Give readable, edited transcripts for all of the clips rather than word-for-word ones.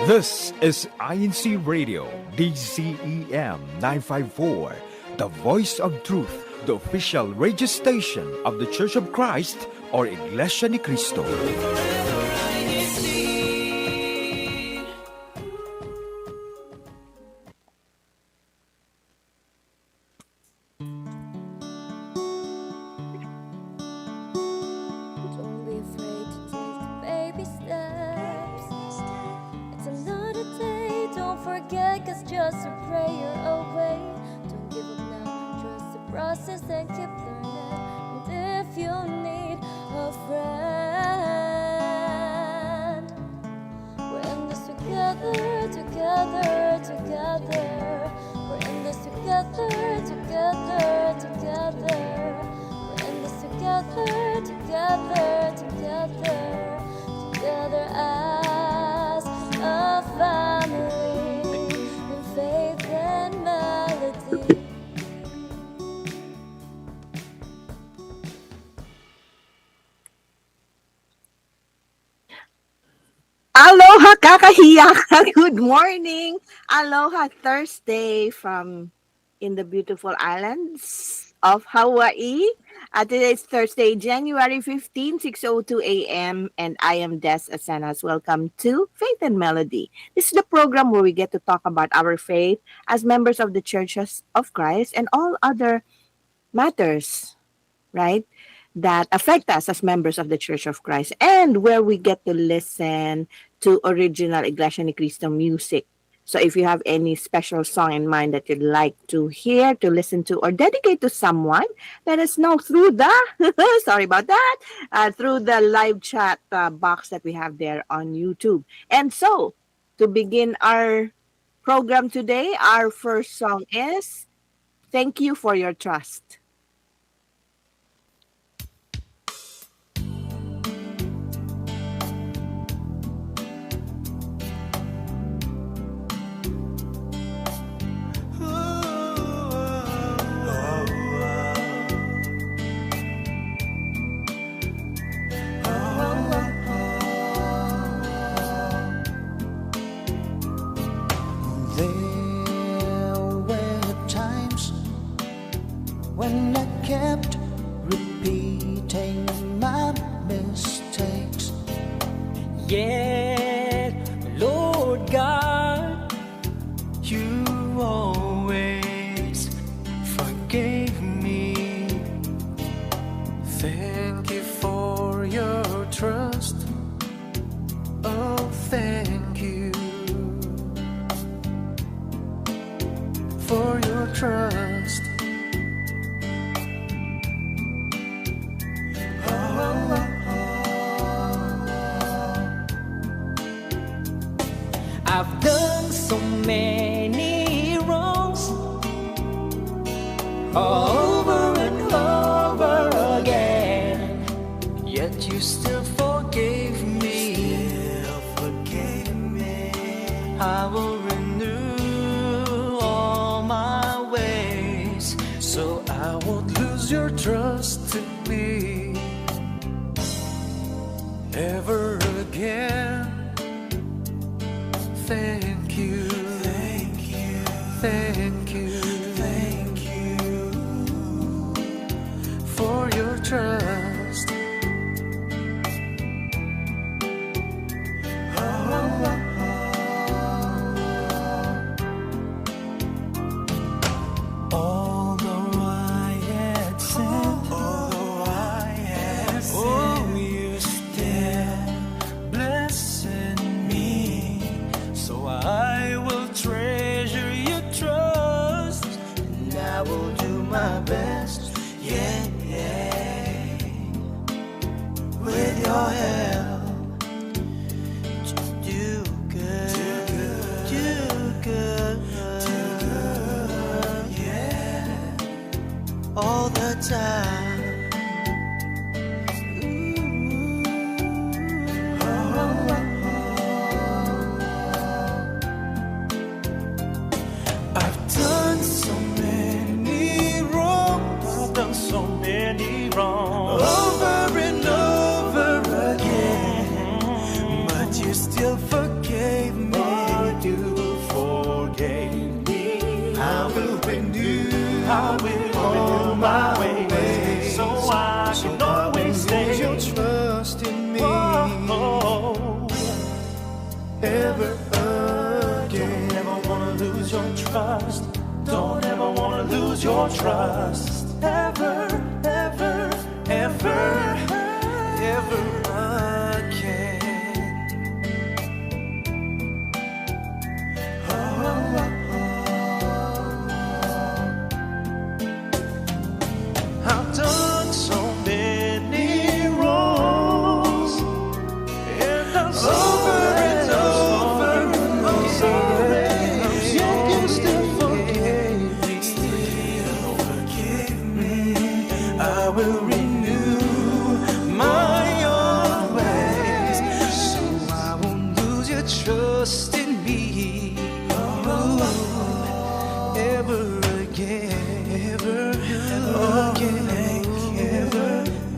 This is INCRadio, DCEM 954, the voice of truth, the official radio station of the Church of Christ or Iglesia ni Cristo. Don't be afraid to take the baby steps. It's another day, don't forget, 'cause just a prayer away. Don't give up now, trust the process and keep learning. And if you need a friend, we're in this together, together, together. We're in this together, together, together. We're in this together, together, together, together as a family in faith and melody. Aloha kakahiyak! Good morning! Aloha Thursday from in the beautiful islands of Hawaii. Today is Thursday, January 15, 6:02 a.m. and I am Des Asenas. Welcome to Faith and Melody. This is the program where we get to talk about our faith as members of the Churches of Christ and all other matters, right? That affect us as members of the Church of Christ, and where we get to listen to original Iglesia ni Cristo music. So if you have any special song in mind that you'd like to hear, to listen to, or dedicate to someone, let us know through the, sorry about that, through the live chat box that we have there on YouTube. And so, to begin our program today, our first song is Thank You for Your Trust. When I kept repeating my mistakes. Yet, Lord God, you always forgave me. Thank you for your trust. Oh, thank you for your trust. I've done so many wrongs over and over again, yet you still forgave me. I will renew all my ways, so I won't lose your trust in me ever again. Thank you, thank you, thank you, thank you for your trust. Although I had sinned, oh, you still blessing me. So I will treasure your trust, and I will do my best, yeah, yeah, with your help, to do good, do good, yeah, all the time. I've done so many wrongs, over and over again, but you still forgave me. ever again. Don't ever wanna lose your trust. Don't ever wanna lose your trust. Ever, ever, ever, ever again. I've done so many wrongs, and I'm sorry and over and over. Yet you still forgave me. Still forgive me. I will renew my own ways, so I won't lose your trust in me. Ever again, ever again,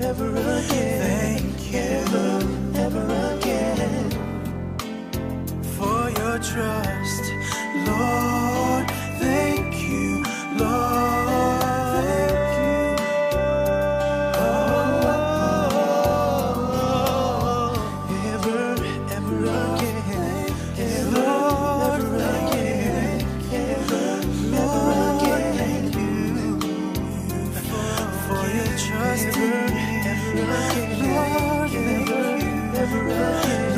ever again, ever again, for your trust, Lord. Thank you, Lord. Thank you. Ever again, Lord, again, ever again, for your trust, Lord, ever again,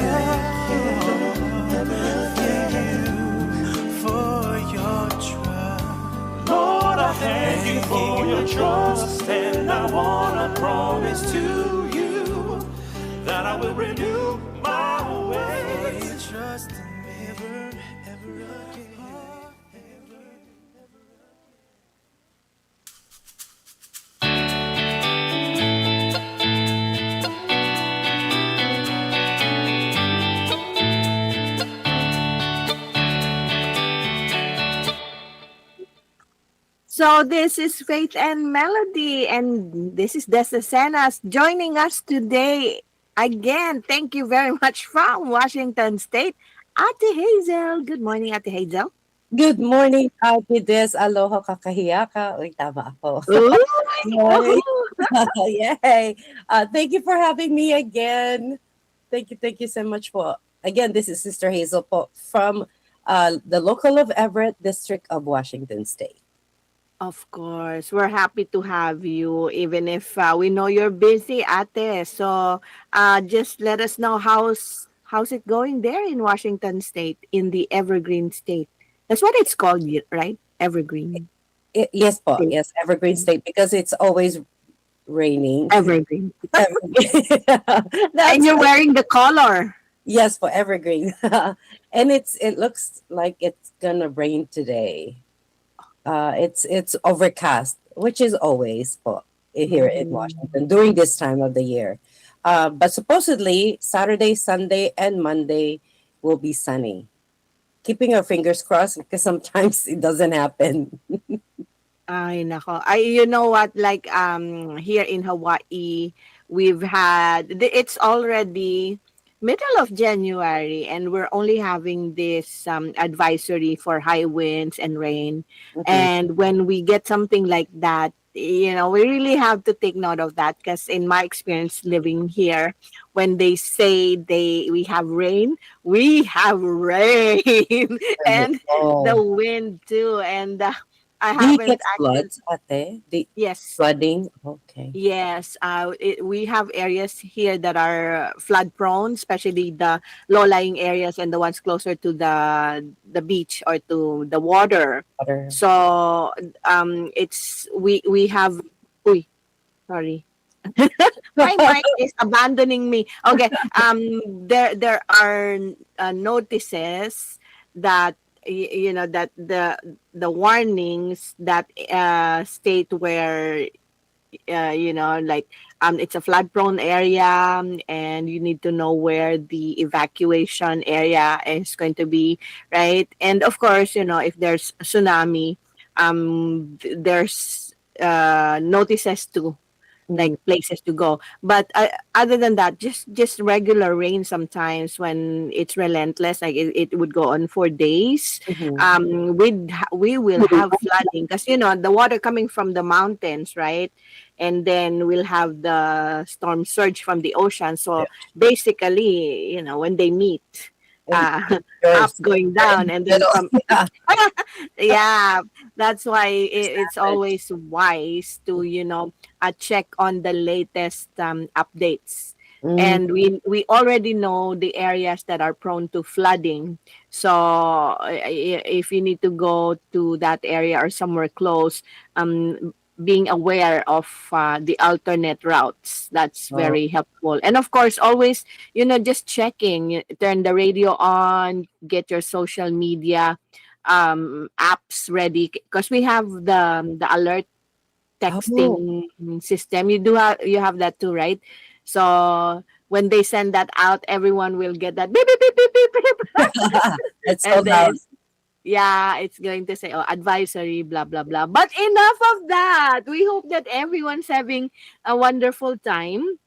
for your trust. Lord, I thank you for your trust, and I wanna promise to you that I will renew my ways. Trust in me ever again. So this is Faith and Melody, and this is Senas joining us today. Again, thank you very much from Washington State, Ate Hazel. Good morning, Ate Hazel. Good morning, Ate Des. Aloha kakahiyaka. Uy, tama ako. Ooh, Yay. Yay. Thank you for having me again. Thank you so much for, again, this is Sister Hazel po from the local of Everett, District of Washington State. of course, we're happy to have you, even if we know you're busy, Ate. So just let us know how's it going there in Washington State, in the Evergreen State. That's what it's called, right? Evergreen Yes po, State. yes, Evergreen State, because it's always raining. Evergreen. Evergreen. And That's you're wearing the color. yes for Evergreen. And it looks like it's gonna rain today. It's overcast, which is always po here in Washington during this time of the year. But supposedly Saturday, Sunday, and Monday will be sunny. Keeping our fingers crossed because sometimes it doesn't happen. Ay, nako. You know what? Like here in Hawaii, it's already middle of January, and we're only having this advisory for high winds and rain. Mhm. And when we get something like that, we really have to take note of that, because in my experience living here, when they say we have rain, we have rain, and the Oh, wind too. And I do you haven't get actually. floods, ate? The Yes. flooding? Okay. Yes, we have areas here that are flood prone, especially the low-lying areas and the ones closer to the beach or to the water. Water. So we have. Uy, sorry. My mic is abandoning me. Okay. There are notices that that the warnings that state where like it's a flood prone area, and you need to know where the evacuation area is going to be, right? And of course, if there's tsunami, there's notices to, like, Mhm, places to go. But other than that, just regular rain sometimes when it's relentless, like it would go on for days. mhm. We will have flooding because the water coming from the mountains, right? And then we'll have the storm surge from the ocean. So Yeah, basically, when they meet, And up yours going right in down, and the then middle. from Yeah. yeah, that's why it's Savage. always wise to check on the latest updates. Mm. And we already know the areas that are prone to flooding, so if you need to go to that area or somewhere close, being aware of the alternate routes, that's Oh, very helpful. And of course, always just checking, turn the radio on, get your social media apps ready, because we have the alert oh. texting system. You have that too, right? So when they send that out, everyone will get that beep beep beep beep beep, beep. It's so And loud. then yeah, it's going to say, oh, advisory, blah blah blah. But enough of that. We hope that everyone's having a wonderful time,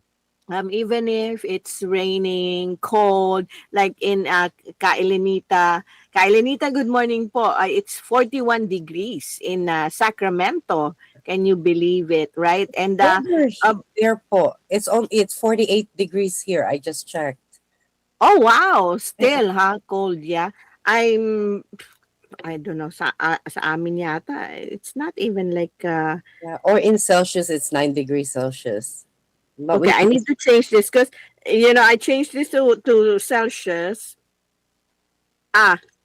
even if it's raining, cold, like in Kailinita. Kailinita, good morning po. It's 41 degrees in Sacramento. Can you believe it, right? And Over uh, here po, it's 48 degrees here. I just checked. oh wow, still huh, cold, yeah. I'm I don't know, sa amin yata it's not even like Yeah, or in Celsius, it's 9 degrees Celsius. But okay, we I can, need to change this because I changed this to Celsius.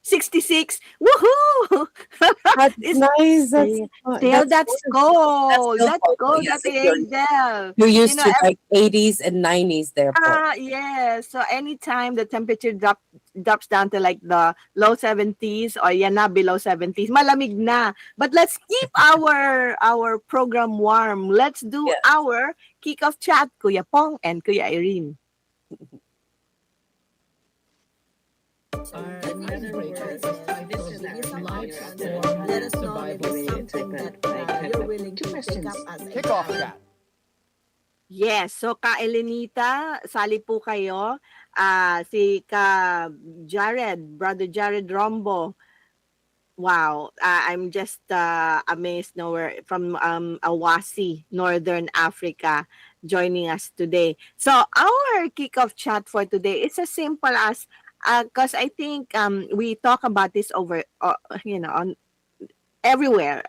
66. Woohoo! that's It's nice. still That's that's wonderful. That's cold. still That's cold. cold Yes, at the you're Angel. you're You used know, to like 80s and 90s there po. yes. So anytime the temperature drops down to like the low 70s or yan na below 70s, malamig na. But let's keep our program warm. Let's do Yeah. our kick-off chat, Kuya Pong and Kuya Irene. Yes, so Ka Elenita, sali po kayo. Si Ka Jared, Brother Jared Rombo. Wow, I'm just amazed. No, we're from Awasi, Northern Africa, joining us today. So our kickoff chat for today is as simple as, because I think we talk about this over, on everywhere.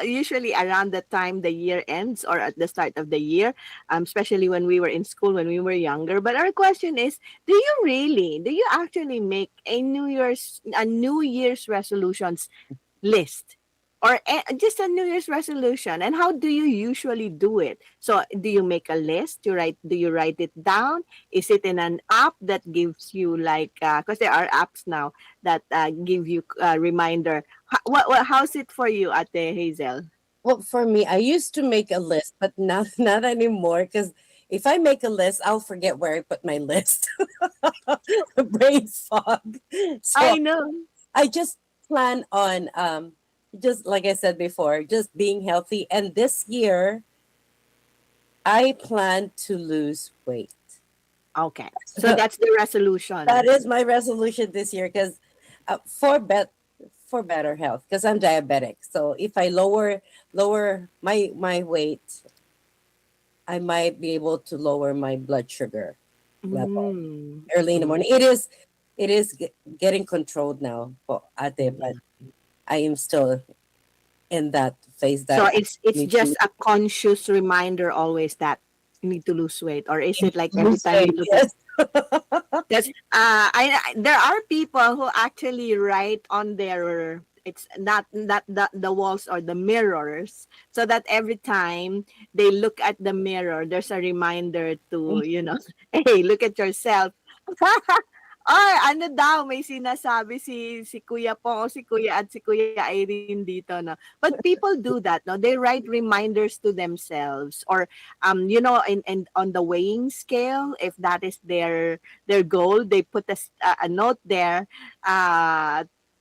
Usually around the time the year ends or at the start of the year, especially when we were in school, when we were younger. But our question is, do you actually make a New Year's resolutions list, or just a New Year's resolution? And how do you usually do it? So do you make a list? Do you write it down? Is it in an app that gives you like, because there are apps now that give you a reminder? How's it for you, Ate Hazel? Well, for me, I used to make a list, but not not anymore because if I make a list, I'll forget where I put my list. Brain fog. So I know. I just plan on just like I said before, just being healthy. And this year I plan to lose weight. Okay. So that's the That resolution. is my resolution this year because for for better health because I'm diabetic. So if I lower my weight, I might be able to lower my blood sugar level Mm. early in the morning. It is getting controlled now, but I am still in that phase So that I it's need to just a conscious reminder always that you need to lose weight, or is it like every lose time you weight. look at? Yes. That's there are people who actually write on their, it's not the walls or the mirrors, so that every time they look at the mirror, there's a reminder to, hey, look at yourself. Ay, ano daw, may sinasabi si Kuya Pong o si Kuya at si Kuya Irene dito, no? But people do that, no? They write reminders to themselves, or in on the weighing scale, if that is their goal, they put a note there,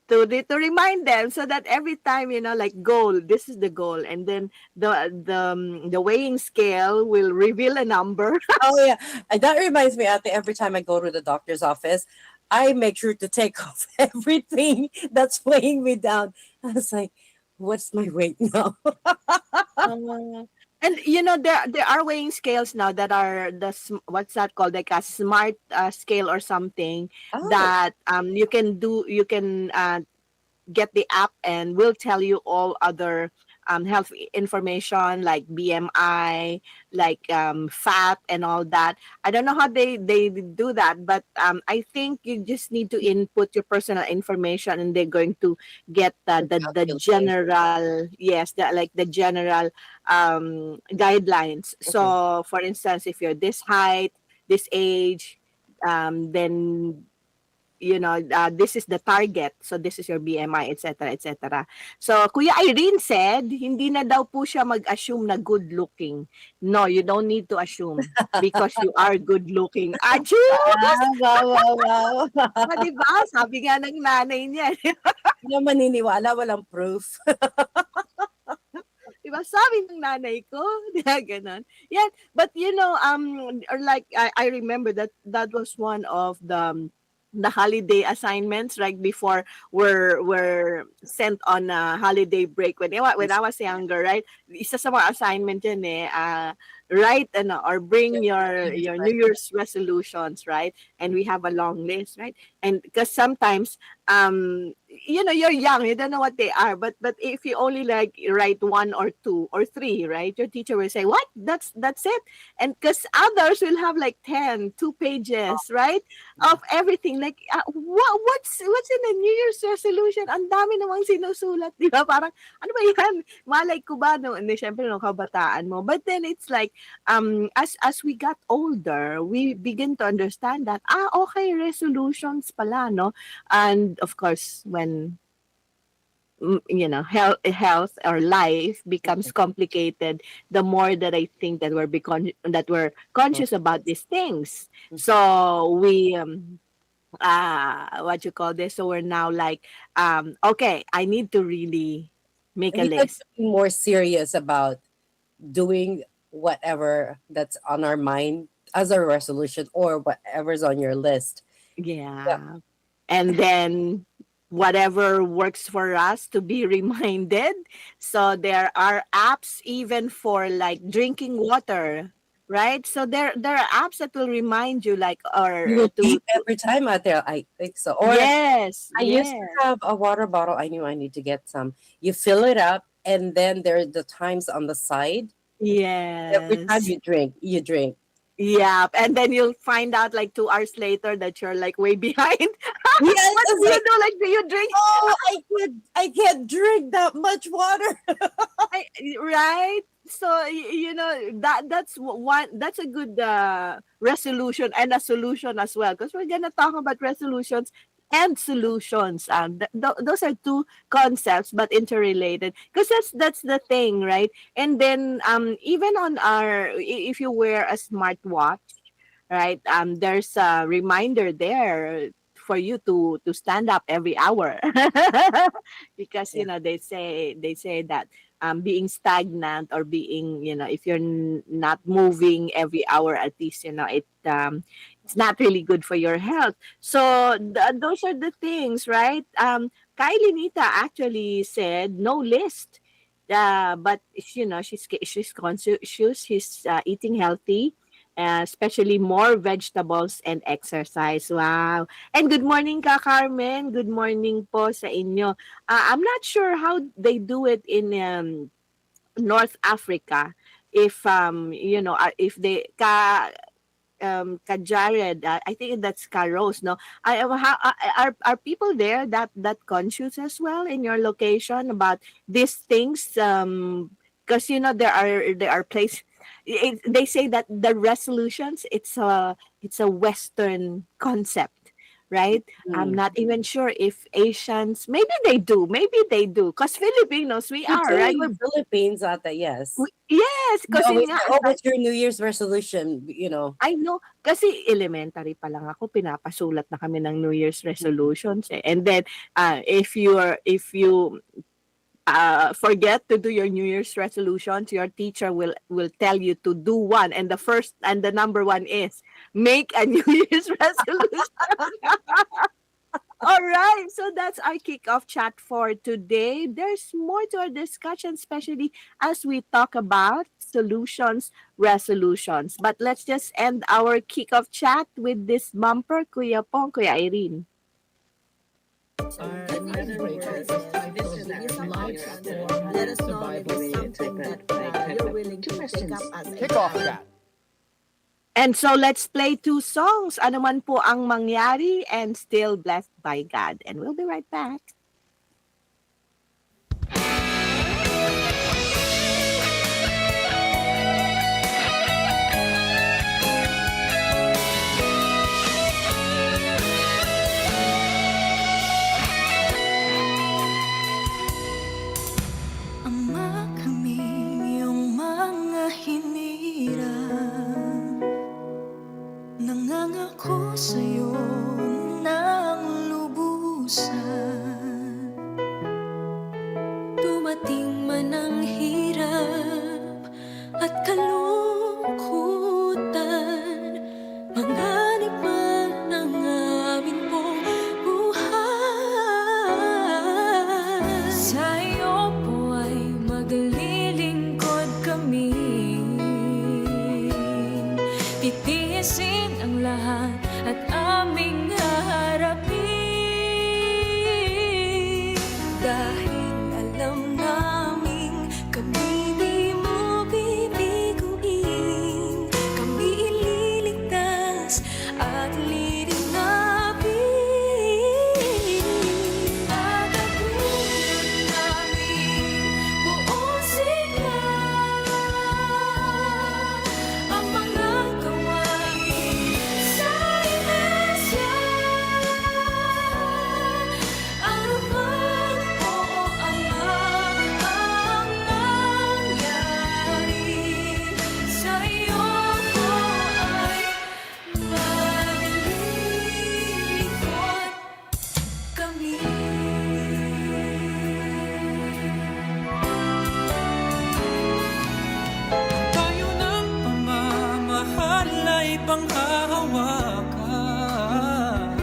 to remind them, so that every time, like, goal, this is the goal, and then the weighing scale will reveal a number. Oh yeah, that reminds me. Every time I go to the doctor's office, I make sure to take off everything that's weighing me down. I was like, "What's my weight now?" Uh, And there are weighing scales now that are what's that called, like a smart scale or something, Oh, that you can get the app and will tell you all other health information like BMI, like fat and all that. I don't know how they do that, but I think you just need to input your personal information and they're going to get the the calculate. general, yes, the general guidelines. Mhm. So for instance, if you're this height, this age, then this is the target. So this is your BMI, etc., etc. So Kuya Irene said, hindi na daw po siya mag-assume na good looking. No, you don't need to assume because you are good looking. Ajus! Ah, wow, wow, wow. Di ba? Sabi nga ng nanay niya. Hindi na maniniwala, walang proof. Di ba? Sabi ng nanay ko. Di ba? Ganon. Yeah. But or like, I remember that was one of the holiday assignments right before we're sent on a holiday break when I was younger, right? Isa sa mga assignment yan write or bring your New Year's resolutions, right? And we have a long list, right? And because sometimes you're young, you don't know what they are, but if you only like write one or two or three, right, your teacher will say, what, that's it. And because others will have like 2 pages, right, of everything, like what's in the New Year's resolution, ang dami namang sinusulat, di ba, parang ano ba yan, malay ko ba no, hindi, syempre no, kabataan mo, but then it's like as we got older, we begin to understand that okay, resolutions pala, no. And of course, when health or life becomes complicated, the more that I think that that we're conscious about these things. So we what you call this, so we're now like, okay, I need to really make And a we have list. to be more serious about doing whatever that's on our mind as a resolution or whatever's on your list. Yeah. Yeah. And then whatever works for us to be reminded. So there are apps even for like drinking water, right? So there are apps that will remind you, like, You or will to beep every time out there. I think so. Or yes, I used to yes, have a water bottle. I knew I need to get some. You fill it up, and then there are the times on the side. Every time yes. you drink, you drink. Yeah, and then you'll find out like 2 hours later that you're like way behind. Yes, What do it's you like, do? Like, do you drink? oh, I can't drink that much water. I, right? So that's a good resolution and a solution as well, because we're gonna talk about resolutions and solutions. Those are two concepts but interrelated, because that's the thing, right? And then even on if you wear a smartwatch, right? There's a reminder there for you to stand up every hour, because Yeah. they say that being stagnant, or being, if you're not moving every hour at least, it's not really good for your health. So those are the things, right? Kylie Nita actually said no list. But she's conscious, she's eating healthy, especially more vegetables and exercise. Wow. And good morning ka, Carmen. Good morning po sa inyo. I'm not sure how they do it in North Africa. If if they ka Jared, I think that's ka Rose, no. Are people there that conscious as well in your location about these things? Because there are places, they say that the resolutions, it's a Western concept, right? I'm Mm. not even sure if Asians, maybe they do, because Filipinos, we We are, do right? in the Philippines, Ata, yes. Yes, We because always say, oh, what's your New Year's resolution? I know, kasi elementary pa lang ako, pinapasulat na kami ng New Year's resolutions, eh. And then if you forget to do your New Year's resolutions, your teacher will tell you to do one, and the number one is make a New Year's resolution. All right, so that's our kickoff chat for today. There's more to our discussion, especially as we talk about solutions, resolutions. But let's just end our kick-off chat with this bumper, Kuya Pong, Kuya Irene. Kickoff that. And so let's play two songs, Ano Man Po Ang Mangyari and Still Blessed by God. And we'll be right back. Ama, kami iyong mga hinirang, nangangako sa'yo ng lubusan. Dumating man ang hirap at kalungkutan, manganib man ang amin pong buhay. Sa iyo po ay maglilingkod kami, titiisin ang lahat at aming haharapin. Dahil alam naming kami di mo bibiguin, kami ililigtas at lilinapin. Tataguin namin buong sigla ang mga gawain sa iglesia. Ano man po ang mangyari, sa iyo ko ay maglilingkod kami. Tayo ng pamamahal ay panghahawakan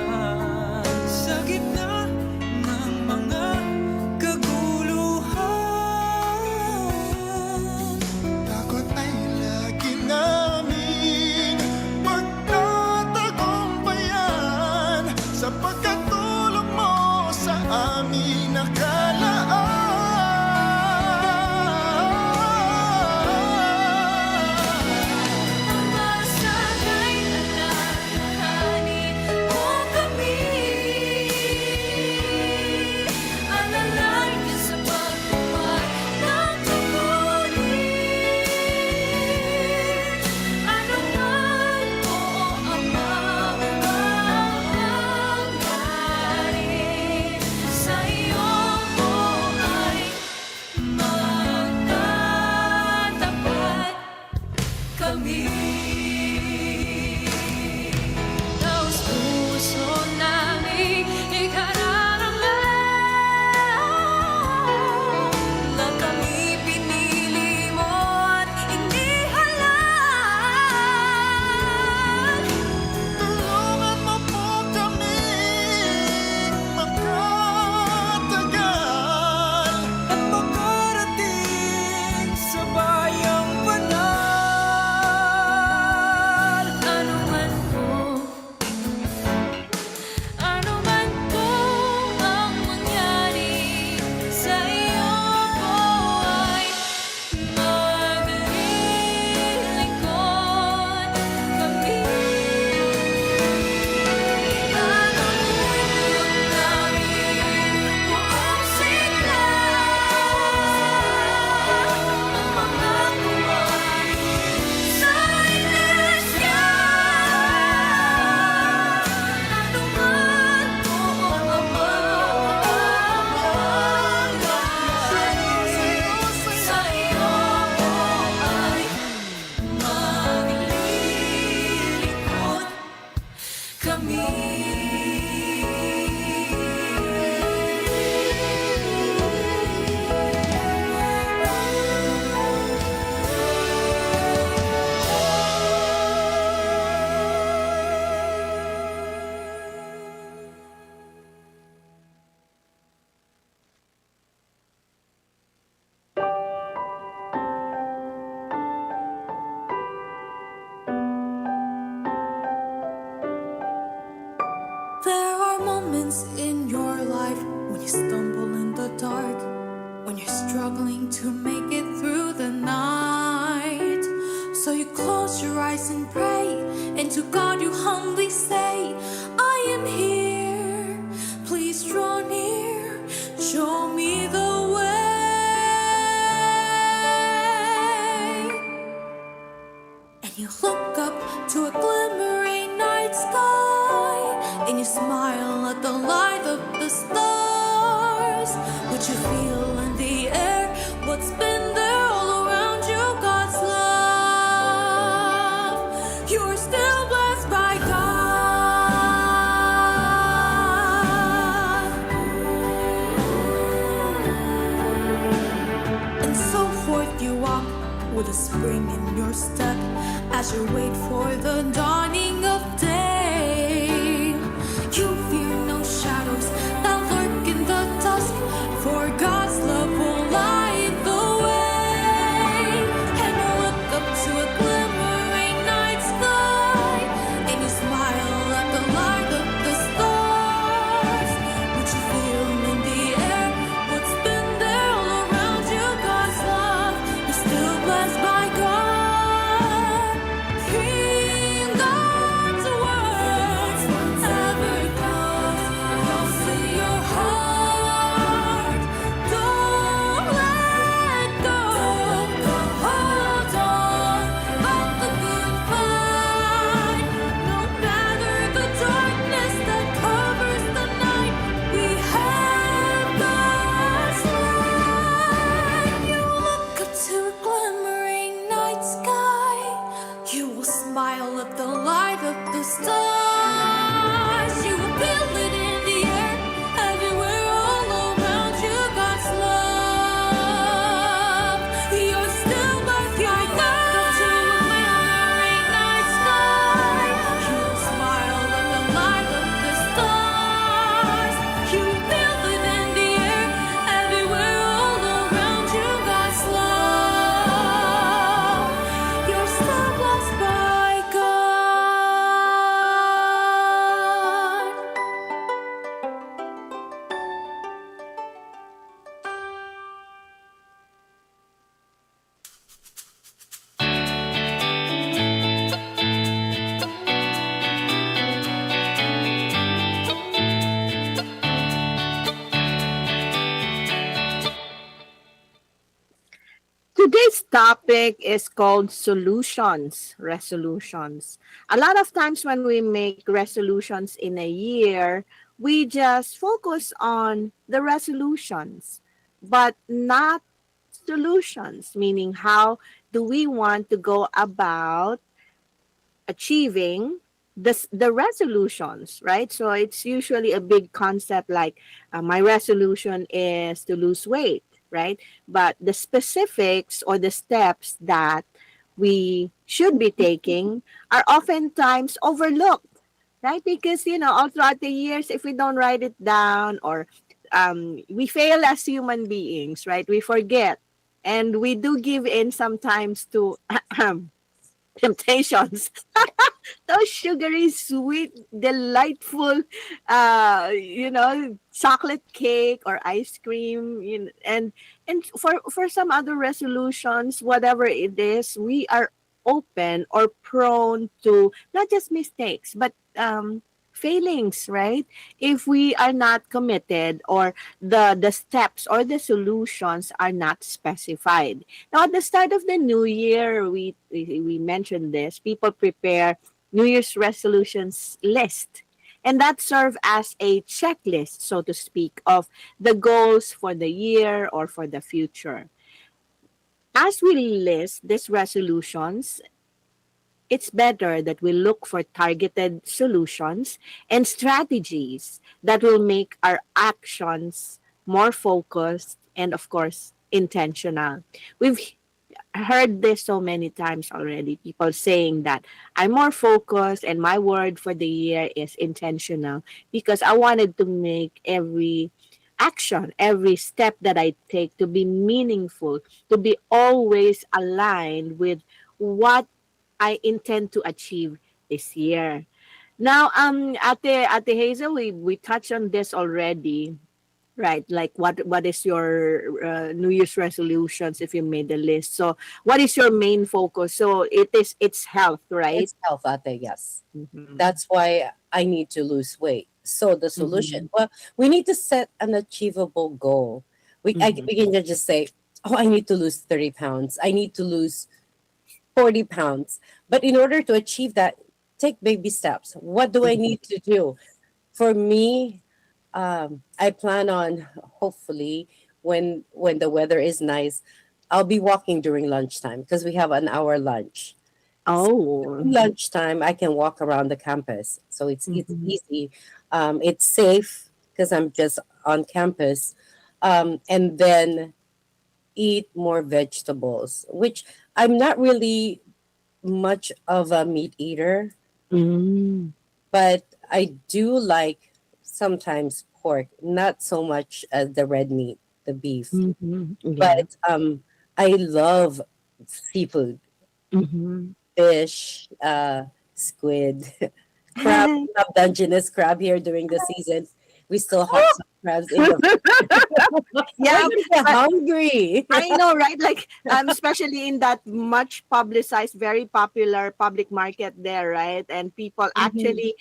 sa gitna ng mga kaguluhan. Takot ay lagi namin pagtatagumpayan, sapagkat tulong mo sa amin nakalaan. Masagay alalahanin mo kami, alalayan sa pagbuhay ng tungkulin. Ano man po ang mangyari, sa iyo ko ay magtatapat kami. Taos puso namin ikarangalan, na kami pinili mo at inihalal. Tulungan mo po kami magkatagal at makarating sa bayang banal. Ano man po ang mangyari, sa iyo ko ay maglilingkod kami. Tataguin namin buong sigla ang mga gawain sa iglesia. Ano man po ang mangyari, sa iyo ko ay maglilingkod kami. moments in your life when you stumble in the dark, when you're struggling to make it through the night. So you close your eyes and pray, and to God you humbly say, I am here, please draw near, show me the way. And you look up to a glimmering night sky, and you smile at the light of the stars. What you feel in the air, what's been there all around you, God's love. You are still blessed by God. And so forth you walk with a spring in your step as you wait for the dawning of day. You fear no shadows that lurk in the dusk, for God's love will light the way. And you look up to a glimmering night sky, and you smile at the light of the stars. What you feel in the air, what's been there all around you, God's love. You're still blessed by God. King God's words ever close to your heart. Don't let go. Hold on, fight the good fight. No matter the darkness that covers the night, we have God's light. You look up to a glimmering night sky, you will smile at the light of the stars. You will feel it in the air, everywhere, all around you, God's love. You're still blessed by God. To a glimmering night sky, you will smile at the light of the stars. You will feel it in the air, everywhere, all around you, God's love. You're still blessed by God. Today's topic is called solutions, resolutions. A lot of times when we make resolutions in a year, we just focus on the resolutions, but not solutions, meaning how do we want to go about achieving the resolutions, right? So it's usually a big concept like my resolution is to lose weight, right? But the specifics or the steps that we should be taking are oftentimes overlooked, right? Because all throughout the years, if we don't write it down, or we fail as human beings, right? We forget, and we do give in sometimes to temptations. Those sugary, sweet, delightful, chocolate cake or ice cream, and for some other resolutions, whatever it is, we are open or prone to not just mistakes, but failings, right? If we are not committed, or the steps or the solutions are not specified. Now, at the start of the new year, we mentioned this. People prepare New Year's resolutions list, and that serve as a checklist, so to speak, of the goals for the year or for the future. As we list these resolutions, it's better that we look for targeted solutions and strategies that will make our actions more focused and, of course, intentional. We've heard this so many times already. People saying that I'm more focused and my word for the year is intentional, because I wanted to make every action, every step that I take to be meaningful, to be always aligned with what I intend to achieve this year. Now, Ate Hazel, we touched on this already, right? Like what is your New Year's resolutions if you made the list? So, what is your main focus? So it's health, right? It's health, ate, yes. Mm-hmm. That's why I need to lose weight. So the Mm-hmm. solution, well, we need to set an achievable goal. We can just say, oh, I need to lose 30 pounds. I need to lose 40 pounds. But in order to achieve that, take baby steps. What do I need to do? For me, I plan on hopefully when the weather is nice, I'll be walking during lunchtime because we have an hour lunch. Oh. Lunchtime, I can walk around the campus, so it's Mm-hmm. easy. It's safe because I'm just on campus, and then eat more vegetables, which I'm not really much of a meat eater, Mm-hmm. but I do like sometimes pork, not so much as the red meat, the beef. Mm-hmm. Yeah. But I love seafood, Mm-hmm. fish, squid, crab. We have Dungeness crab here during the season. We still have some crabs in the. Yeah, We're gonna get but hungry. I know, right? Like, especially in that much publicized, very popular public market there, right? And people Mhm. actually,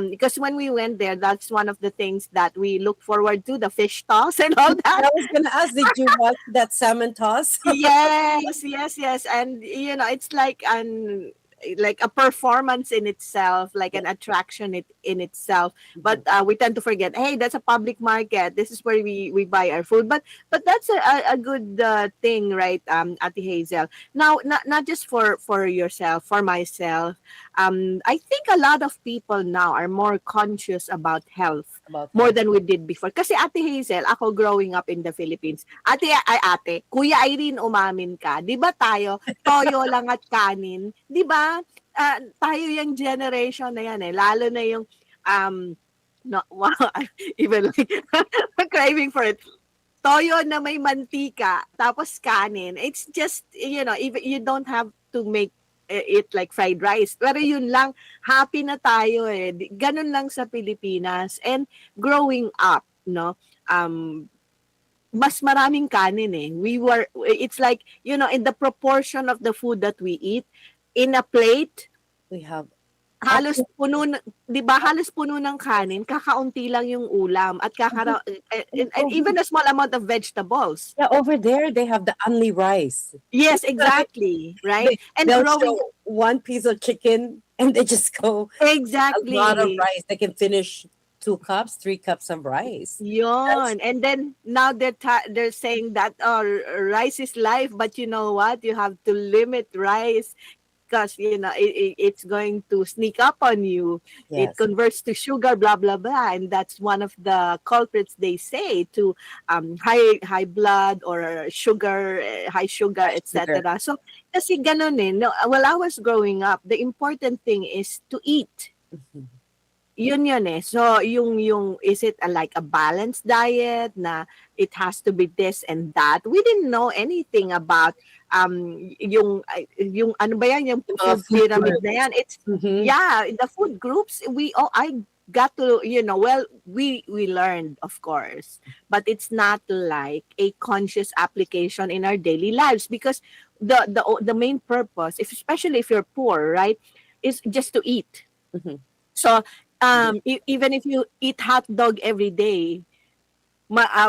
because when we went there, that's one of the things that we look forward to, the fish toss and all that. I was gonna ask, did you watch that salmon toss? Yes, yes, yes. And it's like a performance in itself, like Yeah. an attraction in itself. But Mhm. we tend to forget, hey, that's a public market. This is where we buy our food. But that's a good thing, right, Ate Hazel? Now, not just for yourself, for myself. I think a lot of people now are more conscious about health About more health. than we did before. Kasi Ate Hazel, ako growing up in the Philippines, Kuya Irene, umamin ka, 'di ba tayo, toyo lang at kanin, 'di ba? Tayo yung generation na yan eh, lalo na yung no, wow, even like craving for it. Toyo na may mantika, tapos kanin. It's just, even you don't have to make it like fried rice. Pero yun lang, happy na tayo eh. Ganun lang sa Pilipinas. And growing up, no, mas maraming kanin eh. It's like, in the proportion of the food that we eat, in a plate, We have halos actually, puno, 'di ba, halos puno ng kanin, kakaunti lang yung ulam at and even a small amount of vegetables. yeah, over there they have the only rice. Yes, exactly, right? They And they'll growing show one piece of chicken and they just go a lot of exactly. rice. They can finish 2 cups, 3 cups of rice. That's Yon. And then now they're saying that rice is life, but you know what? You have to limit rice because it's going to sneak up on you. It yes, converts to sugar, blah blah blah, and that's one of the culprits they say to high blood or sugar, high sugar, high sugar. etc. So kasi ganun eh. No, while I was growing up, the important thing is to eat. Mhm. Yun eh. So, is it like a balanced diet na it has to be this and that? We didn't know anything about yung ano ba yan, yung Yung mga food food pyramid na groups. yan. It's, Mhm. yeah, the food groups, I got to, well, we learned, of course, but it's not like a conscious application in our daily lives because the main purpose, especially if you're poor, right, is just to eat. Mhm. So, even if you eat hot dog every day,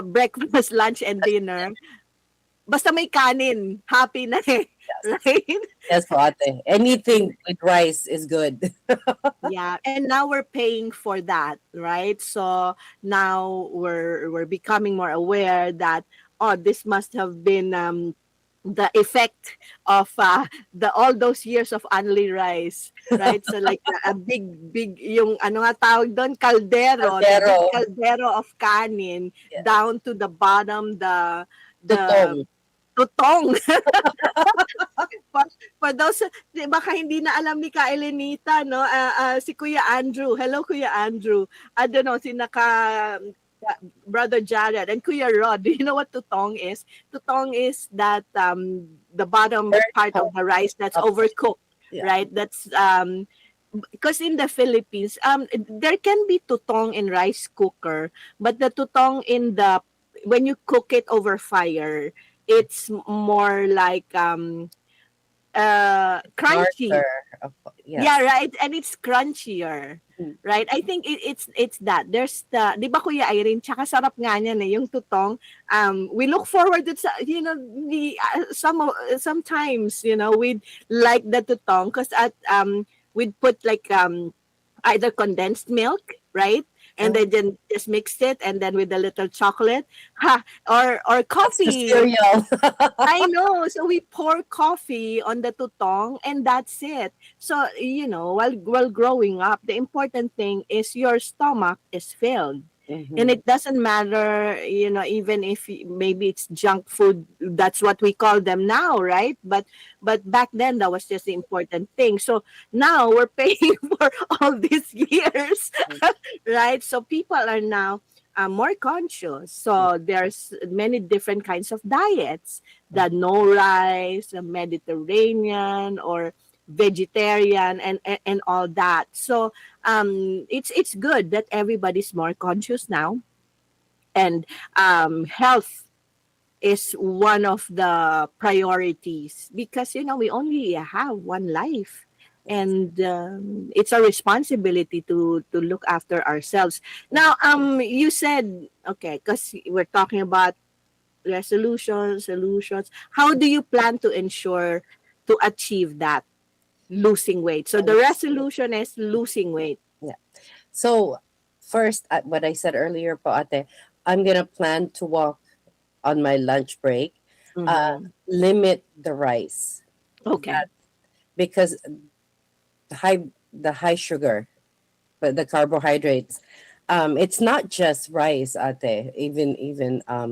breakfast, lunch, and dinner, basta may kanin, happy na eh. Right? Yes, po, ate. Anything with rice is good. Yeah. And now we're paying for that, right? So now we're becoming more aware that, oh, this must have been the effect of the all those years of only rice, right? So like a big yung ano nga tawag doon, caldero, the big Caldero, caldero of kanin yes. down to the bottom, the Tutong. tutong. for, for those, baka hindi na alam ni Ka Elenita, no? Si Kuya Andrew. Hello, Kuya Andrew. I don't know, si Brother Jared and Kuya Rod. Do you know what tutong is? Tutong is that the bottom Third part part of the rice that's of overcooked, yeah. right? That's because in the Philippines, there can be tutong in rice cooker, but the tutong in the when you cook it over fire, it's more like crunchy. Darker. Yeah, Yes. right. And it's crunchier. Mm. Right? I think it's that. There's the, di ba Kuya Irene, tsaka sarap nga niyan eh, yung tutong. We look forward to, the, sometimes, we'd like the tutong because we'd put like, either condensed milk, right? And Oh, then just mix it, and then with a little chocolate, or that's the coffee. cereal. I know. So we pour coffee on the tutong and that's it. So, while growing up, the important thing is your stomach is filled. And Hmm. it doesn't matter, even if maybe it's junk food, that's what we call them now, right? But back then that was just the important thing. So now we're paying for all these years, right? So people are now more conscious. So there's many different kinds of diets: the no rice, the Mediterranean, or vegetarian, and all that. So it's good that everybody's more conscious now, and health is one of the priorities, because we only have one life, Yes. and it's a responsibility to look after ourselves. Now, you said, okay, because we're talking about resolutions, solutions. How do you plan to ensure to achieve that, losing weight? So the resolution is losing weight. Yeah. So first, what I said earlier po ate, I'm gonna plan to walk on my lunch break. Mm-hmm. Limit the rice Okay. because the high sugar, but the carbohydrates. It's not just rice ate. Even uh,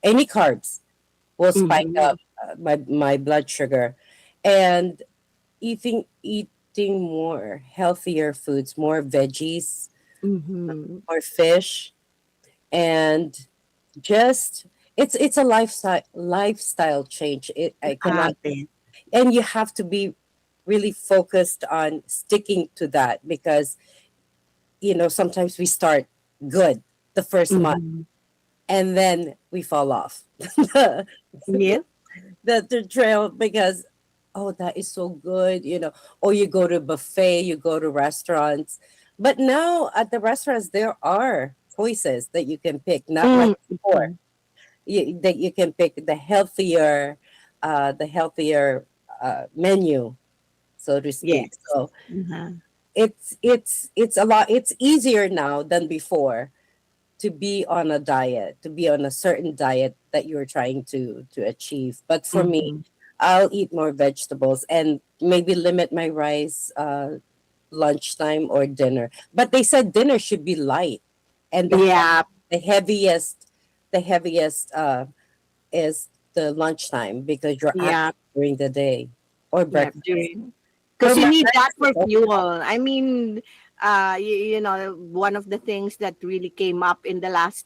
any carbs will spike Mm-hmm. up my blood sugar, and eating more healthier foods, more veggies, Mm-hmm. more fish, and just it's a lifestyle change. I cannot, Ate. and you have to be really focused on sticking to that because sometimes we start good the first month Mm-hmm. and then we fall off the, Yeah. the trail because oh that is so good, or you go to buffet, you go to restaurants, but now at the restaurants there are choices that you can pick, not like before. Mm-hmm. That you can pick the healthier menu, so to speak. Yes. So Uh-huh. it's easier now than before to be on a diet, to be on a certain diet that you're trying to achieve. But for me, Mm-hmm. I'll eat more vegetables and maybe limit my rice lunchtime or dinner. But they said dinner should be light, and Yeah. the heaviest is the lunchtime because you're Yeah. active during the day, or Yeah. breakfast. Because For you my need that breakfast is for okay. fuel. I mean, one of the things that really came up in the last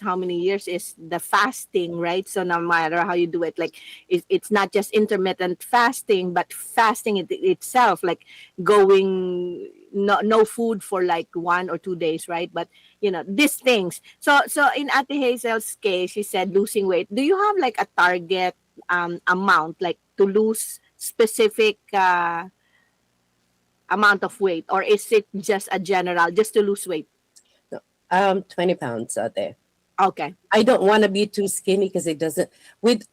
how many years, is the fasting, right? So no matter how you do it, like it's not just intermittent fasting, but fasting itself, like going no food for like 1 or 2 days, right? But these things. So in Ate Hazel's case, she said losing weight. Do you have like a target amount, like to lose specific amount of weight, or is it just a general, just to lose weight? No, 20 pounds out there. Okay. I don't want to be too skinny because it doesn't with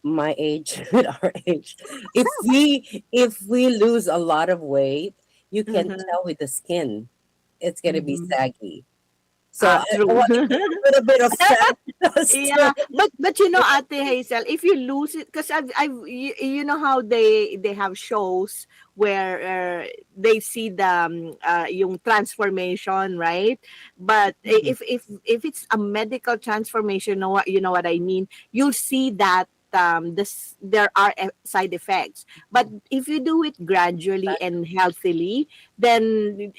my age, with our age. If we lose a lot of weight, you can Mhm. tell with the skin. It's gonna be Mhm. saggy. So I True. want to keep a little bit of fat Yeah, still. but Ate Hazel, if you lose it, because you know how they have shows where they see the yung transformation, right? But Mhm. if it's a medical transformation, you know what I mean. You'll see that there are side effects. But if you do it gradually and healthily, then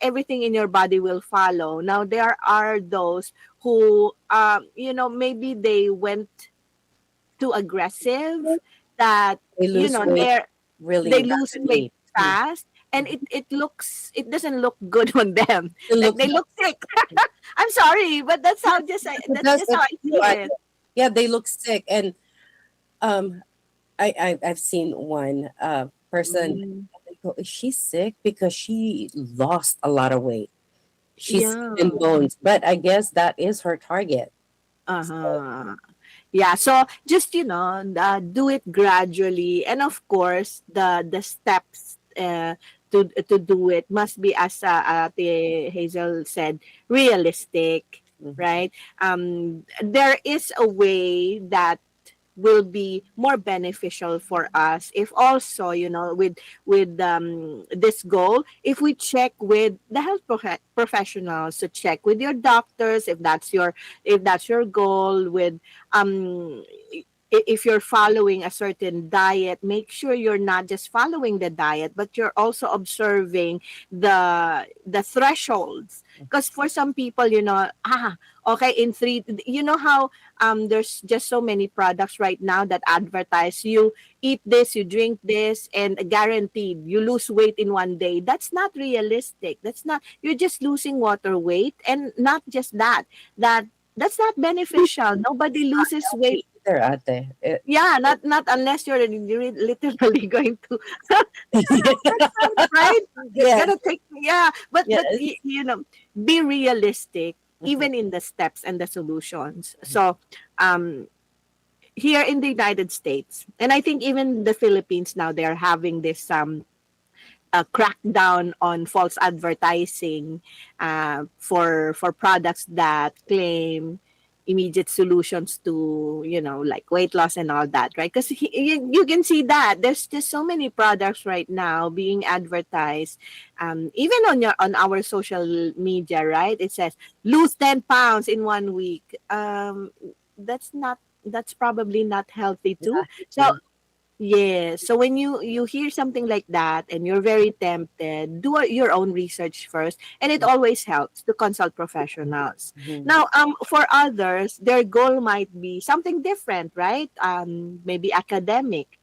everything in your body will follow. Now there are those who maybe they went too aggressive, that They lose weight. they're, really They lose weight rapidly. fast, and it doesn't look good on them. It Like looks they look sick. I'm sorry, but it that's does, just how it's I true. see it. Yeah, they look sick, and um, I've seen one person. Mm, I go, is she sick because she lost a lot of weight? She's yeah. skin and bones, but I guess that is her target. Uh-huh. Yeah, so just do it gradually, and of course the steps to do it must be, as Ate Hazel said, realistic, Mhm. right? There is a way that will be more beneficial for us if also, with this goal, if we check with the health professionals, to check with your doctors if that's your goal, with um if you're following a certain diet, make sure you're not just following the diet, but you're also observing the thresholds. Because for some people, okay, in three, how there's just so many products right now that advertise, you eat this, you drink this, and guaranteed you lose weight in 1 day. That's not realistic. That's not, you're just losing water weight, and not just that. That that's not beneficial. Nobody loses weight. Healthy either, ate. Yeah, not unless you're literally going to right? You're Yes, gonna take, yeah, but yes. be realistic Mhm. even in the steps and the solutions. So um here in the United States, and I think even the Philippines now, they're having this crackdown on false advertising for products that claim immediate solutions to, like weight loss and all that, right? Because you can see that there's just so many products right now being advertised, even on our social media, right? It says lose 10 pounds in 1 week. That's probably not healthy too. Not So healthy. yeah. So when you hear something like that and you're very tempted, do your own research first, and it always helps to consult professionals. Mhm. Now, for others, their goal might be something different, right? Maybe academic.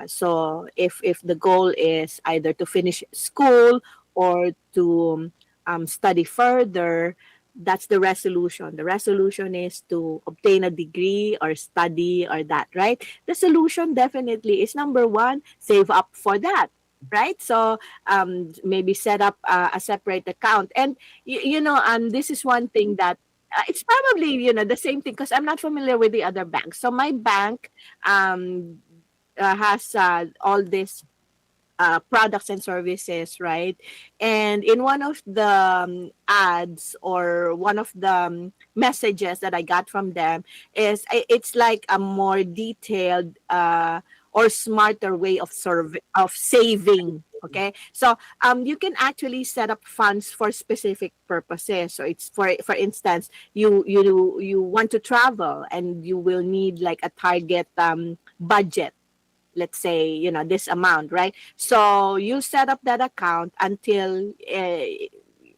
So if the goal is either to finish school or to study further, that's the resolution. The resolution is to obtain a degree or study or that, right? The solution definitely is number one, save up for that, right? So maybe set up a separate account. And this is one thing that it's probably the same thing, because I'm not familiar with the other banks. So my bank um, has all this products and services, right? And in one of the ads, or one of the messages that I got from them, it's like a more detailed or smarter way of saving. Okay, so you can actually set up funds for specific purposes. So it's, for instance, you want to travel, and you will need like a target budget, let's say, this amount, right? So you set up that account until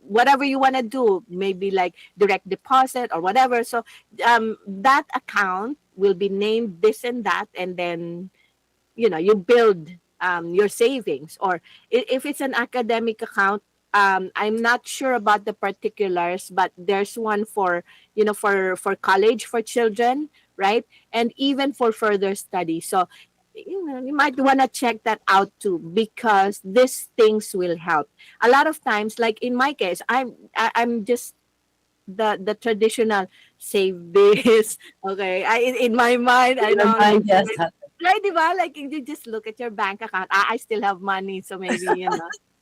whatever you want to do, maybe like direct deposit or whatever. So that account will be named this and that, and then you build your savings. Or if it's an academic account, I'm not sure about the particulars, but there's one for for college for children, right? And even for further study. So you might want to check that out too, because these things will help a lot of times. Like in my case, I'm just the traditional save this. Okay, in my mind, I Your know, like, mind, yes. right, diba? Like you just look at your bank account. I still have money, so maybe Yes.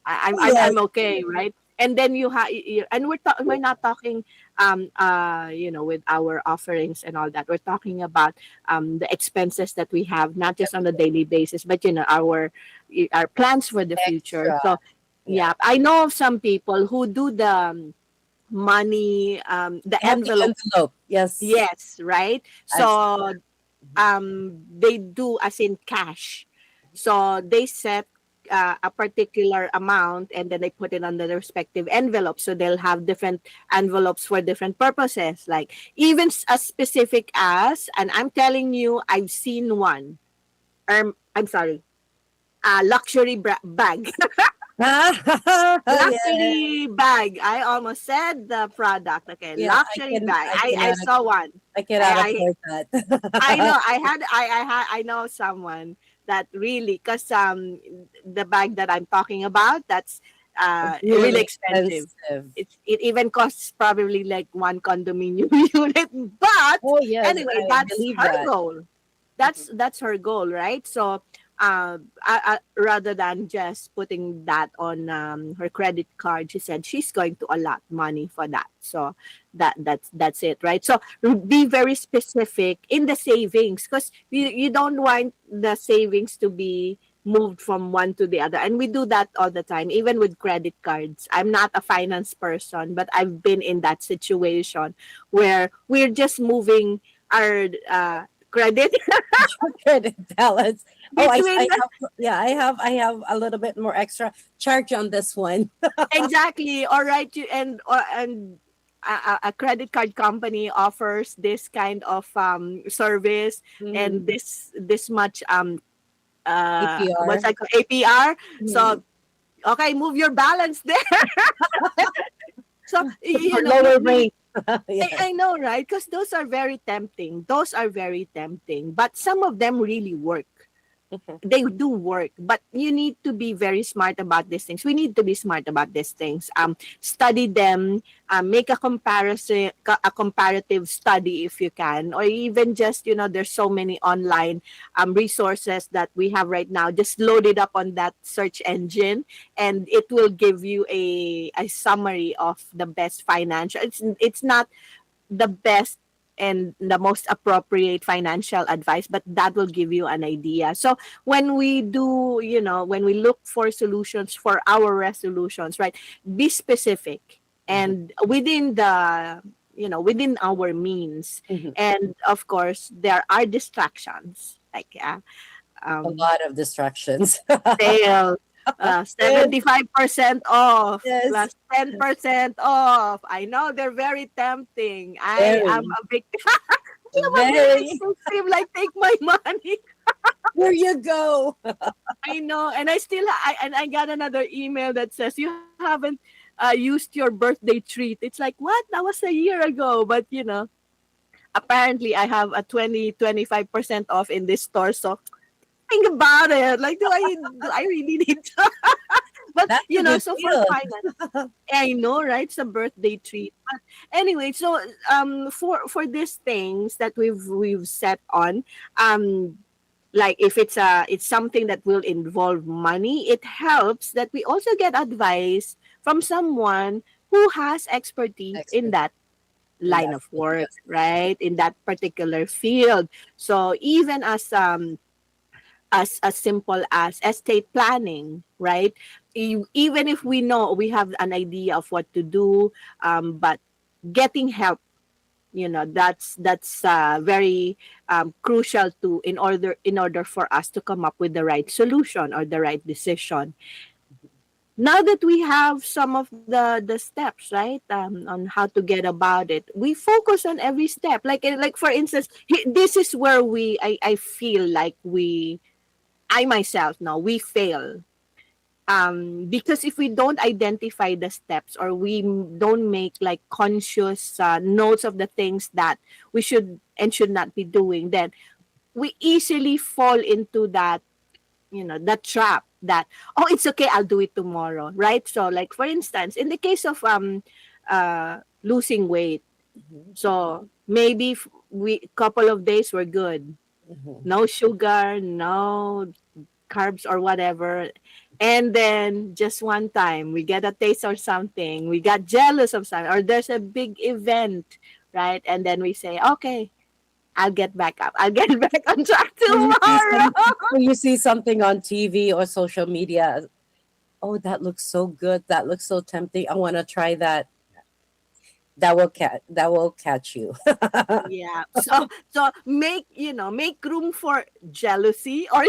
I'm okay, right? And then and we're not talking with our offerings and all that. We're talking about the expenses that we have, not just on a daily basis, but our plans for the future. Extra. So Yeah. yeah, I know of some people who do the money, the Happy envelope. envelope. Yes. Yes, right? I've seen So they do as in cash. So they set a particular amount, and then they put it on the respective envelope. So they'll have different envelopes for different purposes, like even as specific as, and I'm telling you, I've seen one. I'm sorry. luxury bag. Yeah, Luxury bag. I almost said the product. Okay, yeah. luxury bag. I I cannot, saw one. I cannot I afford I that. know. I know someone that really, because the bag that I'm talking about, that's It's really really expensive. expensive. It even costs probably like one condominium unit. But Oh yes, anyway, I that's believe her that. goal. Mhm. That's her goal, right? So rather than just putting that on her credit card, she said she's going to allot money for that. So that's it, right? So be very specific in the savings, because you don't want the savings to be moved from one to the other, and we do that all the time, even with credit cards. I'm not a finance person, but I've been in that situation where we're just moving our credit Credit balance. Oh, between I have, yeah, I have a little bit more extra charge on this one. exactly. All right, and a credit card company offers this kind of service, Mhm. and this much APR. what's that called, APR. Mhm. So okay, move your balance there. So For you know, lower rate. Yes. I know, right? Because those are very tempting. Those are very tempting, but some of them really work. Mhm. They do work, but you need to be very smart about these things. We need to be smart about these things. Study them, make a comparison, a comparative study if you can, or even just, there's so many online resources that we have right now. Just load it up on that search engine, and it will give you a summary of the best financial. It's not the best and the most appropriate financial advice, but that will give you an idea. So when we do, when we look for solutions for our resolutions, right, be specific Mhm. and within the, within our means. Mhm. And of course, there are distractions like A um, lot of distractions. sale, Yes, 75% off yes, plus 10% off. I know they're very tempting. I am very, a victim. I'm a very. victim. Like, take my money. Here you go. I know, and I got another email that says you haven't used your birthday treat. It's like, what? That was a year ago, but apparently I have a 25% off in this store. So think about it. Like, do I really need to? But That's a good so for deal. finance, I know, right? It's a birthday treat. But anyway, so for these things that we've set on, um like if it's something that will involve money, it helps that we also get advice from someone who has expertise in Expert that in line that of field. work, Yes. right? In that particular field. So even as simple as estate planning, right? Even if we know we have an idea of what to do, but getting help, that's very crucial to in order for us to come up with the right solution or the right decision. Now that we have some of the steps, right, on how to get about it, we focus on every step. Like for instance, this is where I feel like I myself now we fail, because if we don't identify the steps, or we don't make like conscious notes of the things that we should and should not be doing, then we easily fall into that trap that, oh, it's okay, I'll do it tomorrow, right? So like for instance, in the case of losing weight, Mhm, so maybe we couple of days were good, mhm. no sugar, no carbs or whatever. And then just one time we get a taste or something, we got jealous of something, or there's a big event, right? And then we say, okay, I'll get back up. I'll get back on track Or you see tomorrow. or you see something on TV or social media. Oh, that looks so good. That looks so tempting. I want to try that. That will catch you. Yeah. So make room for jealousy, or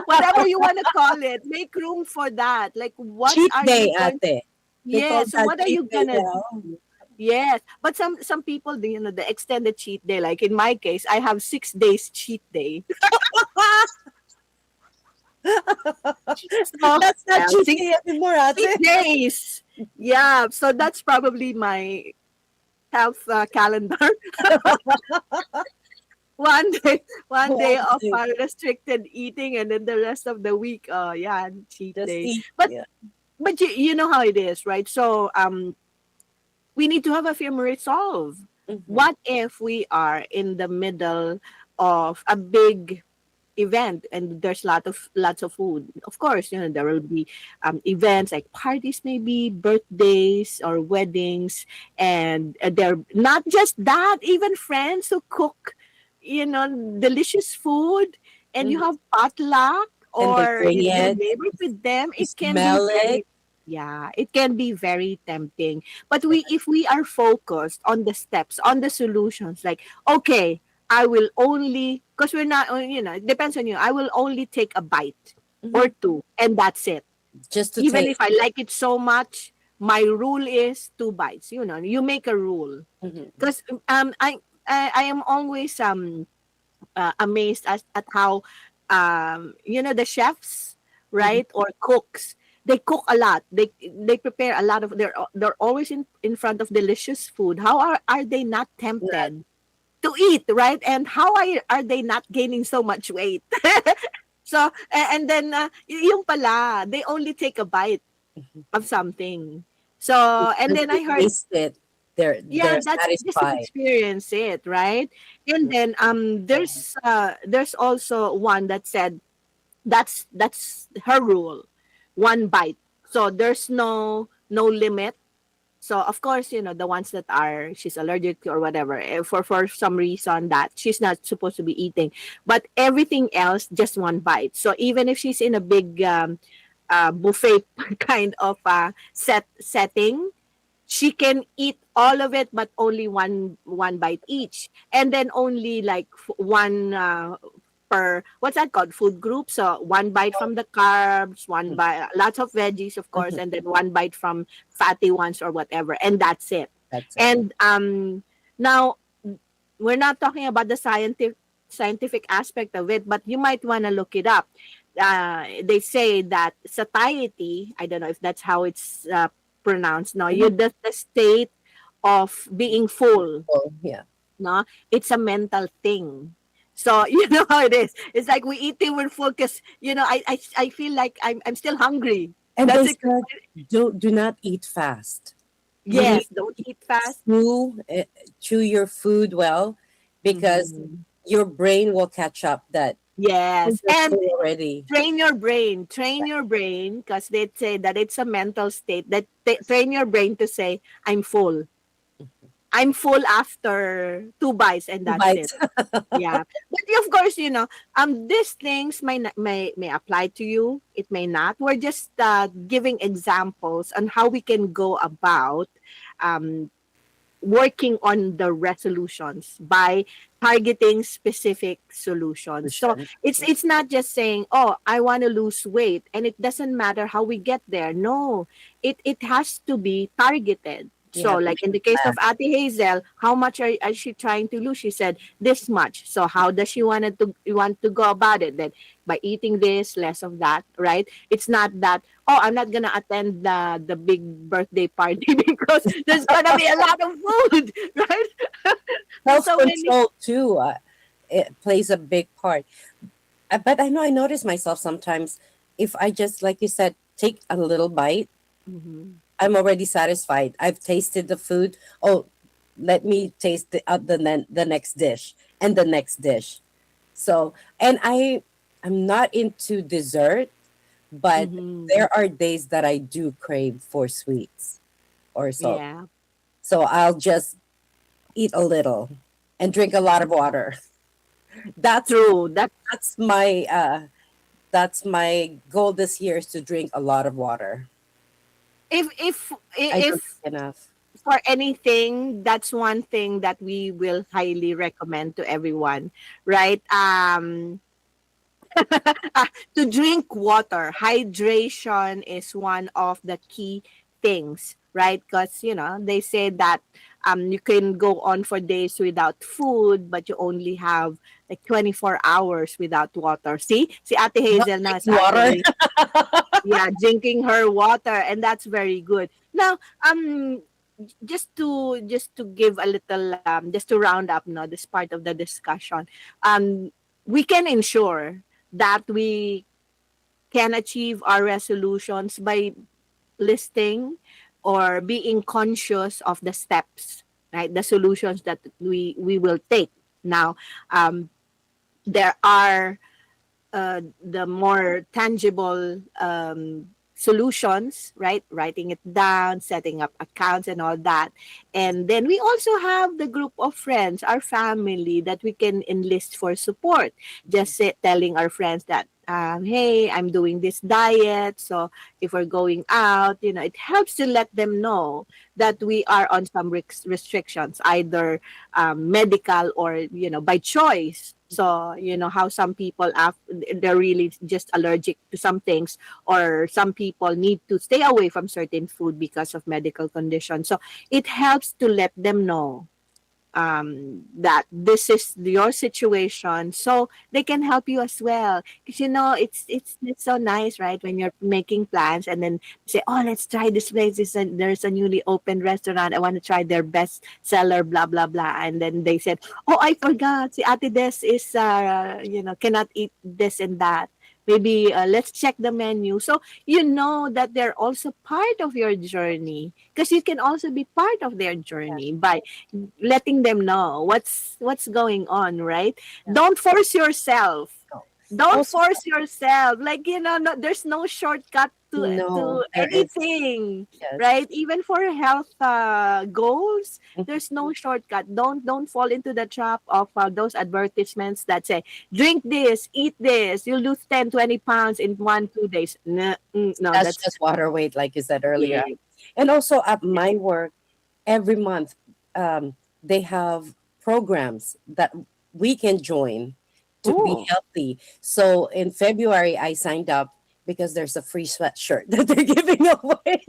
whatever you want to call it. Make room for that. Like, what Cheat are day, you going? ate. They Yeah. call So that what are cheat you day gonna? now. Yes, but some people, the extended cheat day. Like in my case, I have 6 days cheat day. So, That's not cheat six, day anymore, 6 days. Yeah, so that's probably my health calendar. One day of ate. restricted eating, and then the rest of the week, yeah, cheat Just day. eat. But Yeah. you know how it is, right? So we need to have a firm resolve. Hmm. What if we are in the middle of a big event and there's lots of food? Of course, there will be events like parties, maybe birthdays or weddings, and they're not just that, even friends who cook delicious food, and you Hmm. have potluck, And they or bring your it. neighbors with them. You It can be smell it. very, yeah, it can be very tempting. But if we are focused on the steps, on the solutions, like, okay, I will only, because we're not, it depends on you. I will only take a bite or Hmm. two, and that's it. Just to Even if taste. I like it so much, my rule is 2 bites. You make a rule. Hmm. Because I am always amazed at how the chefs, Hmm. right, or cooks, they cook a lot. They prepare a lot of, they're always in front of delicious food. How are they not Not. tempted to eat, right? And how are they not gaining so much weight? So and then yung pala, they only take a bite of something. So and Once then they I heard, taste it, they're yeah, that's just to satisfied. experience it, right? And then there's also one that said that's her rule, one bite. So there's no limit. So of course, the ones that are she's allergic to or whatever, for some reason that she's not supposed to be eating, but everything else just one bite. So even if she's in a big buffet kind of setting, she can eat all of it, but only one bite each, and then only like one per, what's that called, food group. So one bite from the carbs, one bite, lots of veggies, of course, Mhm. and then one bite from fatty ones or whatever, and that's it. That's it. And now we're not talking about the scientific aspect of it, but you might want to look it up. They say that satiety, I don't know if that's how it's pronounced, no, Mhm. the state of being full, Oh, yeah. no, it's a mental thing. So you know how it is. It's like we eat till we're full because I feel like I'm still hungry. And That's they it. said, do not eat fast. You need Yes, don't to eat fast. chew your food well, because Mhm. your brain will catch up that Yes, you're and full already. train your brain, because they say that it's a mental state, that train your brain to say, I'm full after 2 bites, and Two that's it. bites. Yeah, but of course, these things may apply to you. It may not. We're just giving examples on how we can go about um, working on the resolutions by targeting specific solutions. So Solution. it's not just saying, "Oh, I want to lose weight," and it doesn't matter how we get there. No, it has to be targeted. You So, have to like make in a the case plan. of Ate Hazel, how much are she trying to lose? She said this much. So, how does she want to go about it? Then by eating this, less of that, right? It's not that, oh, I'm not gonna attend the big birthday party because there's gonna be a lot of food, right? There's Self so many. control too. It plays a big part. But I know I notice myself sometimes. If I just, like you said, take a little bite, Mhm. I'm already satisfied. I've tasted the food. Oh, let me taste the next dish and the next dish. So, and I'm not into dessert, but Mhm. there are days that I do crave for sweets or salt. Yeah. So I'll just eat a little and drink a lot of water. That's True. That that's my goal this year, is to drink a lot of water. I don't if drink enough. for anything, that's one thing that we will highly recommend to everyone, right? To drink water. Hydration is one of the key things, right? Because they say that you can go on for days without food, but you only have like 24 hours without water. See, si Ate Not Hazel now is drinking water. actually, yeah, drinking her water, and that's very good. Now, just to give a little, just to round up, no, this part of the discussion, um, we can ensure that we can achieve our resolutions by listing or being conscious of the steps, right? The solutions that we will take. Now, there are the more tangible solutions, right? Writing it down, setting up accounts, and all that. And then we also have the group of friends, our family, that we can enlist for support. Just telling our friends that, hey, I'm doing this diet. So if we're going out, it helps to let them know that we are on some restrictions, either medical or, by choice. So, how some people, they're really just allergic to some things, or some people need to stay away from certain food because of medical conditions. So it helps to let them know that this is your situation, so they can help you as well. Because it's so nice, right, when you're making plans and then say, oh, let's try this place. There's a newly opened restaurant. I want to try their best seller, blah blah blah. And then they said, oh, I forgot. Si Ate Des is cannot eat this and that. Maybe let's check the menu. So you know that they're also part of your journey, because you can also be part of their journey by letting them know what's going on, right? Don't force yourself. No. Don't Also, force yourself. Like, no, there's no shortcut no, to there is. anything, Yes. right? Even for health goals, Mhm. there's no shortcut. Don't fall into the trap of those advertisements that say, drink this, eat this, you'll lose 10-20 pounds in 1-2 days. No, no, That's that's just water weight, like you said earlier. yeah. And also at my work, every month, they have programs that we can join to be Oh. healthy. So in February, I signed up because there's a free sweatshirt that they're giving away.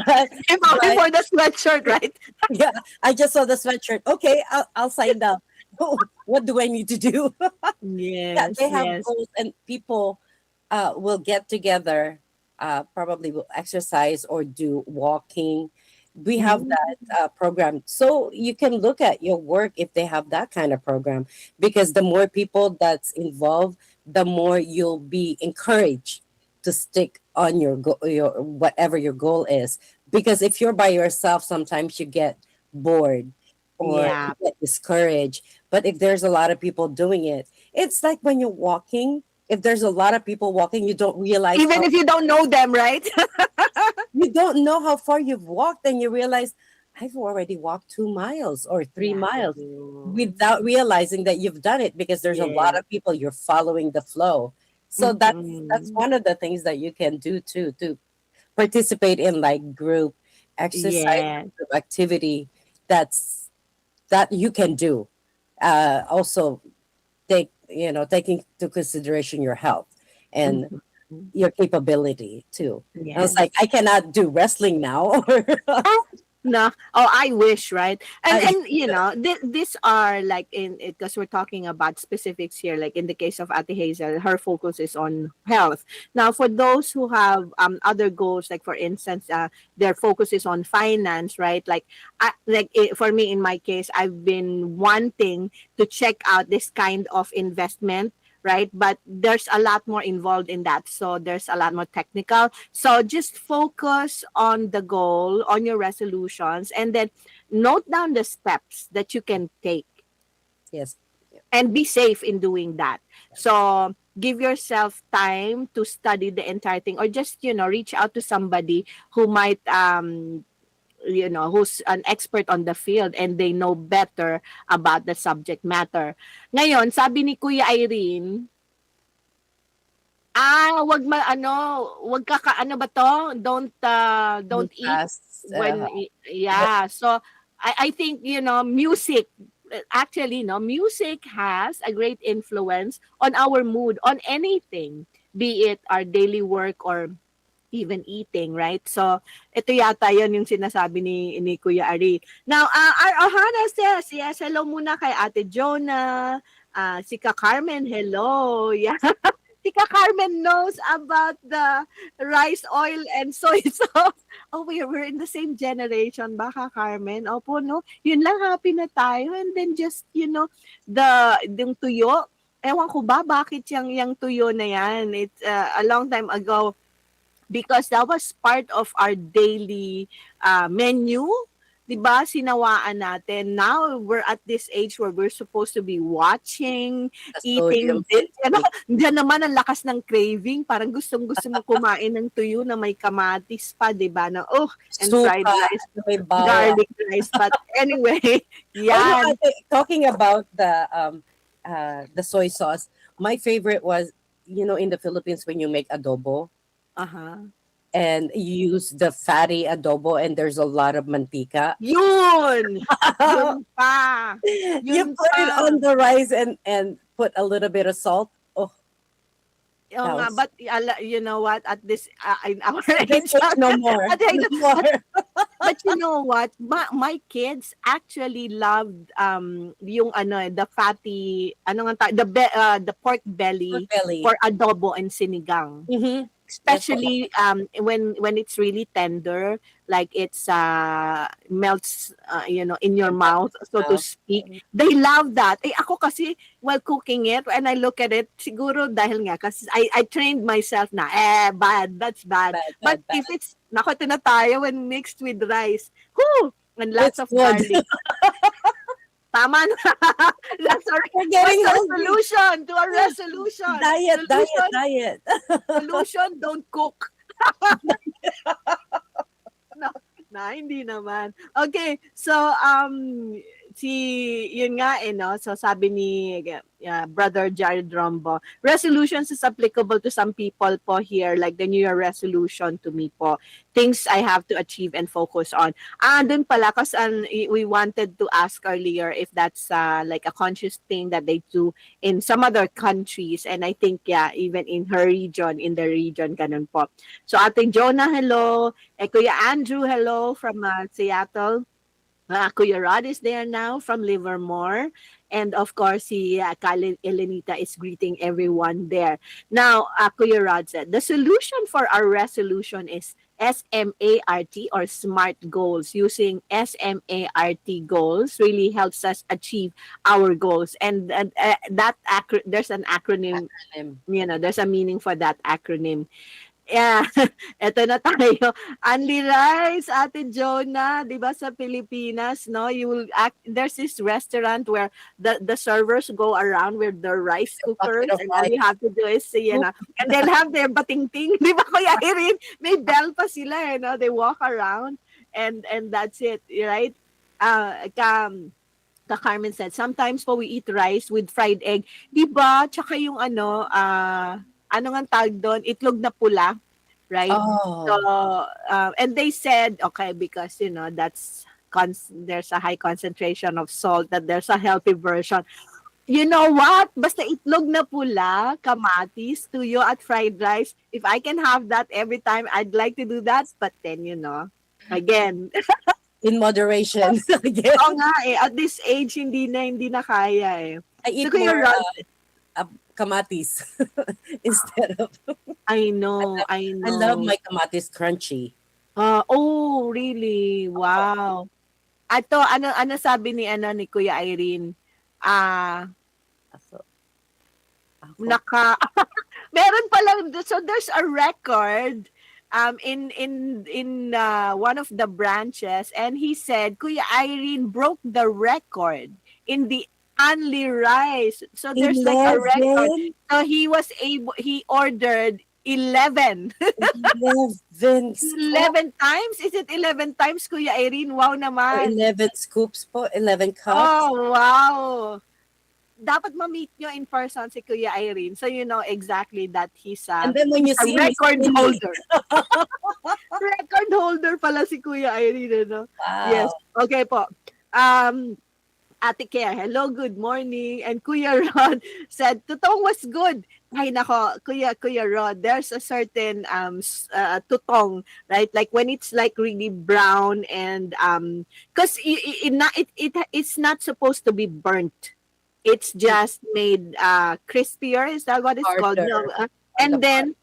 but, If only but for the sweatshirt, right? yeah, I just saw the sweatshirt. Okay, I'll sign up. What do I need to do? Yeah, Yes, they have yes. goals, and people will get together, probably will exercise or do walking. We have Mm. that program, so you can look at your work if they have that kind of program, because the more people that's involved, the more you'll be encouraged to stick on your whatever your goal is. Because if you're by yourself, sometimes you get bored or you Yeah. get discouraged. But if there's a lot of people doing it, it's like when you're walking. If there's a lot of people walking, Even if you don't know them, right? you don't know how far you've walked, and you realize I've already walked 2 miles or three Yeah, I miles do. without realizing that you've done it, because there's a lot Yes. of people, you're following the flow. So that's Mm-mm. one of the things that you can do too, to participate in like group exercise, Yes. group activity. That you can do. Also taking into consideration your health and Mhm. your capability too. I was like, Yes. I cannot do wrestling now. No. Oh, I wish, right? And I, and these are like, in because we're talking about specifics here. Like in the case of Ate Hazel, her focus is on health. Now, for those who have other goals, like for instance, their focus is on finance, right? Like, for me, in my case, I've been wanting to check out this kind of investment, right? But there's a lot more involved in that. So there's a lot more technical. So just focus on the goal, on your resolutions, and then note down the steps that you can take, yes. and be safe in doing that. So give yourself time to study the entire thing, or just, reach out to somebody who might, who's an expert on the field and they know better about the subject matter. Ngayon, sabi ni Kuya Irene, wag ka ano ba 'to? Don't Move eat fast. yeah. So I think, music, actually, no, music has a great influence on our mood, on anything, be it our daily work or even eating, right? So ito yata 'yon yung sinasabi ni Kuya Ari. Now, our Ohana says, yes, hello muna kay Ate Jonah, Si Ka Carmen, hello. Yeah. Si Ka Carmen knows about the rice oil and soy sauce. Oh, we're in the same generation ba, Ka Carmen? Opo, no? Yun lang, happy na tayo. And then just, yung tuyo. Ewan ko ba, bakit yung tuyo na yan? It's a long time ago because that was part of our daily menu. 'Di ba? Sinawaan natin. Now we're at this age where we're supposed to be watching, The sodium eating this. Ano, intake. diyan naman ang lakas ng craving. Parang gustong-gusto mo kumain ng tuyo na may kamatis pa, 'di ba? Na and fried Suka, rice, may bawang. garlic rice. But anyway, Oh no, yan. talking about the soy sauce, my favorite was, in the Philippines when you make adobo Aha. and you use the fatty adobo and there's a lot of mantika. Yun! Yun pa. You Yun put it pa. on the rice and put a little bit of salt. Oh, Oo that nga, was but you know what? At this, in our That's age, it, no more. at the age, No more. but you know what? My kids actually loved yung the fatty the pork Pork belly belly. for adobo and sinigang. Mm-hmm. That's what. Especially when it's really tender, like it's melts in your mouth, so to Now. speak. They love that. Eh ako kasi while cooking it, and I look at it, siguro dahil nga kasi I trained myself na bad, that's bad. Bad, But bad, bad. if it's nako ito na tayo when mixed with rice, whoo, and lots It's of good. garlic. Tama na. We're getting What's our hungry. solution to our resolution? Diet, Solution, diet. solution, don't cook. No, hindi naman. Okay, so yun nga no, so sabi ni Brother Jared Rombo, resolutions is applicable to some people po here, like the New Year resolution to me po. Things I have to achieve and focus on. Dun pala, kasi we wanted to ask earlier if that's like a conscious thing that they do in some other countries, and I think even in her region, in the region, ganun po. So Ate Jonah, hello. Kuya Andrew, hello from Seattle. Kuya Rod is there now from Livermore. And of course, si Elenita is greeting everyone there. Now, Kuya Rod said, the solution for our resolution is SMART or SMART goals. Using SMART goals really helps us achieve our goals. And there's an acronym, there's a meaning for that acronym. Yeah, eto na tayo. Unli Rice, Ate Jonah, 'di ba sa Pilipinas, no? There's this restaurant where the servers go around with their rice cookers Bucket of and all you have to do is and they'll have their bating-ting, 'di ba Kuya Irene? May bell pa sila no? They walk around and that's it, right? The Carmen said, sometimes po we eat rice with fried egg. 'Di ba? Tsaka yung ano nga tawag doon? Itlog na pula, right? So, Oh, and they said, okay, because, that's, there's a high concentration of salt, that there's a healthy version. You know what? Basta itlog na pula, kamatis, tuyo, at fried rice. If I can have that every time, I'd like to do that. But then, again, in moderation. Again. oo nga at this age, hindi na kaya eh. I eat So, Kuya more Rod, kamatis instead of. I know. I love my kamatis crunchy. Oh, really? Wow. Ato, ano sabi ni Kuya Irene? Ako. Meron pala, so there's a record in one of the branches, and he said Kuya Irene broke the record in the only rice. So there's like a record. 11? So he ordered 11. 11 11 times? Is it 11 times, Kuya Irene? Wow naman. 11 scoops po, 11 cups. Oh, wow. Dapat ma-meet nyo in person si Kuya Irene. So you know exactly that he's And then when you a see record me, holder. Record holder pala si Kuya Irene, no? wow. Yes. Okay po. Ate Care, hello, good morning. And Kuya Rod said, tutong was good. Ay nako, Kuya Rod, there's a certain tutong, right? Like when it's like really brown and because it's not supposed to be burnt. It's just made crispier. Is that what it's called? No, Harder on the and part. then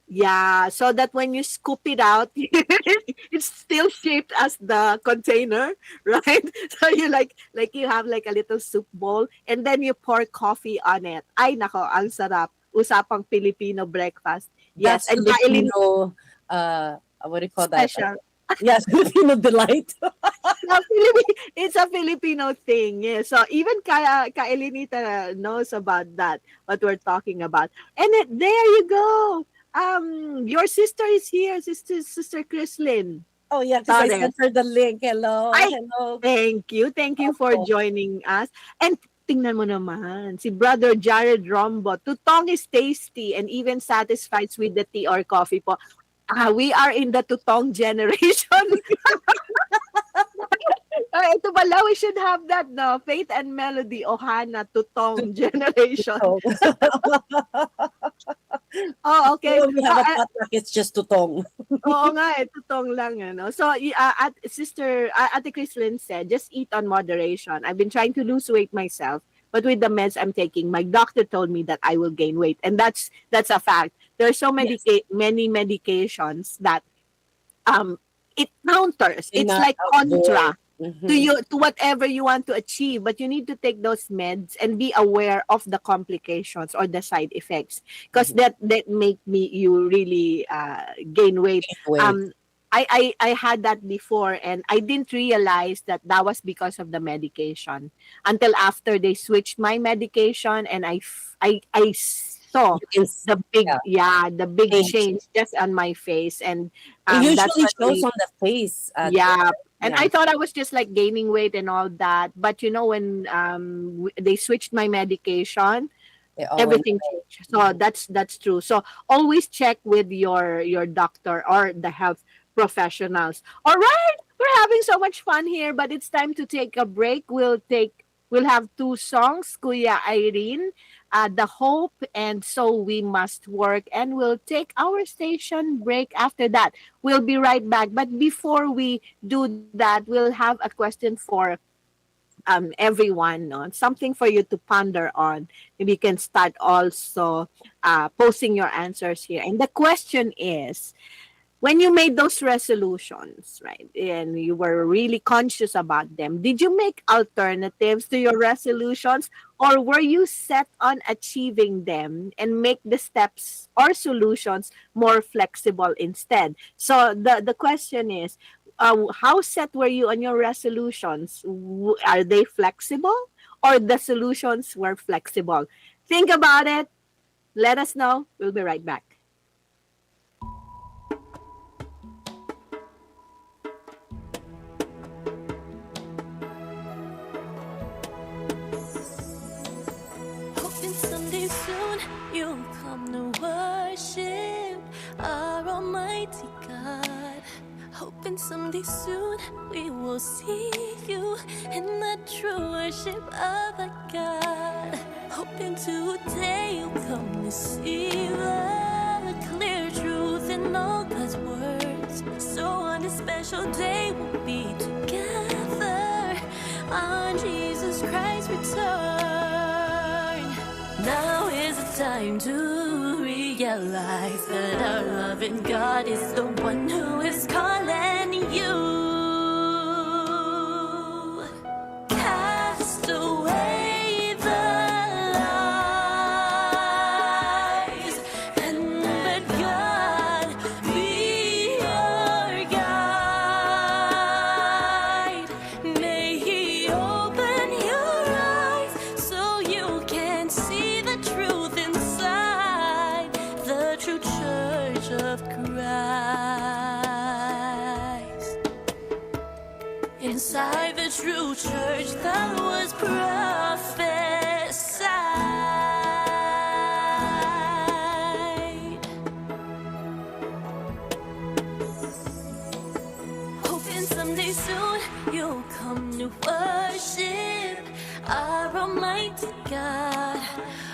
yeah, so that when you scoop it out, it's still shaped as the container, right? So you like you have like a little soup bowl, and then you pour coffee on it. Ay nako, ang sarap. Usapang Filipino breakfast. Yes, That's and kailin Filipino, what do you call that? special. Yes, Filipino delight. Yeah, it's a Filipino thing. Yeah. So even Ka Elenita knows about that, what we're talking about. And there you go. Your sister is here, Sister Chrislyn Oh yeah, because I Torres. sent her the link. Hello, Ay, hello. thank you for Opo. joining us. And tingnan mo naman, si Brother Jared Rombo, tutong is tasty and even satisfies with the tea or coffee po. We are in the tutong generation. Ito pala, we should have that, no? Faith and Melody, Ohana, Tutong Generation. So, Oh, okay. when we have a potluck, it's just tutong. Oo nga Tutong lang, ano? So, at Ate Chrislyn said, just eat on moderation. I've been trying to lose weight myself, but with the meds I'm taking, my doctor told me that I will gain weight. And that's a fact. There are so many, Yes, many medications that it counters. they It's not like avoid. contra to Mhm. you, to whatever you want to achieve, but you need to take those meds and be aware of the complications or the side effects, because that make me you really gain weight. Wait. um I had that before, and I didn't realize that that was because of the medication until after they switched my medication, and I saw You can the big, yeah, yeah, the big change. change just on my face. And It that's usually what shows we, on the face. yeah. And Yeah, I thought I was just like gaining weight and all that. But when they switched my medication, they already. everything changed. So that's true. So always check with your doctor or the health professionals. All right, we're having so much fun here, but it's time to take a break. We'll have two songs, Kuya Irene, The Hope, and So We Must Work, and we'll take our station break after that. We'll be right back. But before we do that, we'll have a question for everyone, no? Something for you to ponder on. Maybe you can start also posting your answers here. And the question is, when you made those resolutions, right, and you were really conscious about them, did you make alternatives to your resolutions, or were you set on achieving them and make the steps or solutions more flexible instead? So the question is, how set were you on your resolutions? Are they flexible, or the solutions were flexible? Think about it. Let us know. We'll be right back. Hoping someday soon you'll come to worship our Almighty God. Hoping someday soon we will see you in the true worship of our God. Hoping today you'll come to see the clear truth in all God's words. So on this special day we'll be together on Jesus Christ's return. Now is the time to realize that our loving God is the one who is calling you. Cast away the lies and let God be your guide. May He open your eyes so you can see the truth inside the true church of Christ. Inside the true church that was prophesied. Hoping someday soon you'll come to worship our Almighty God.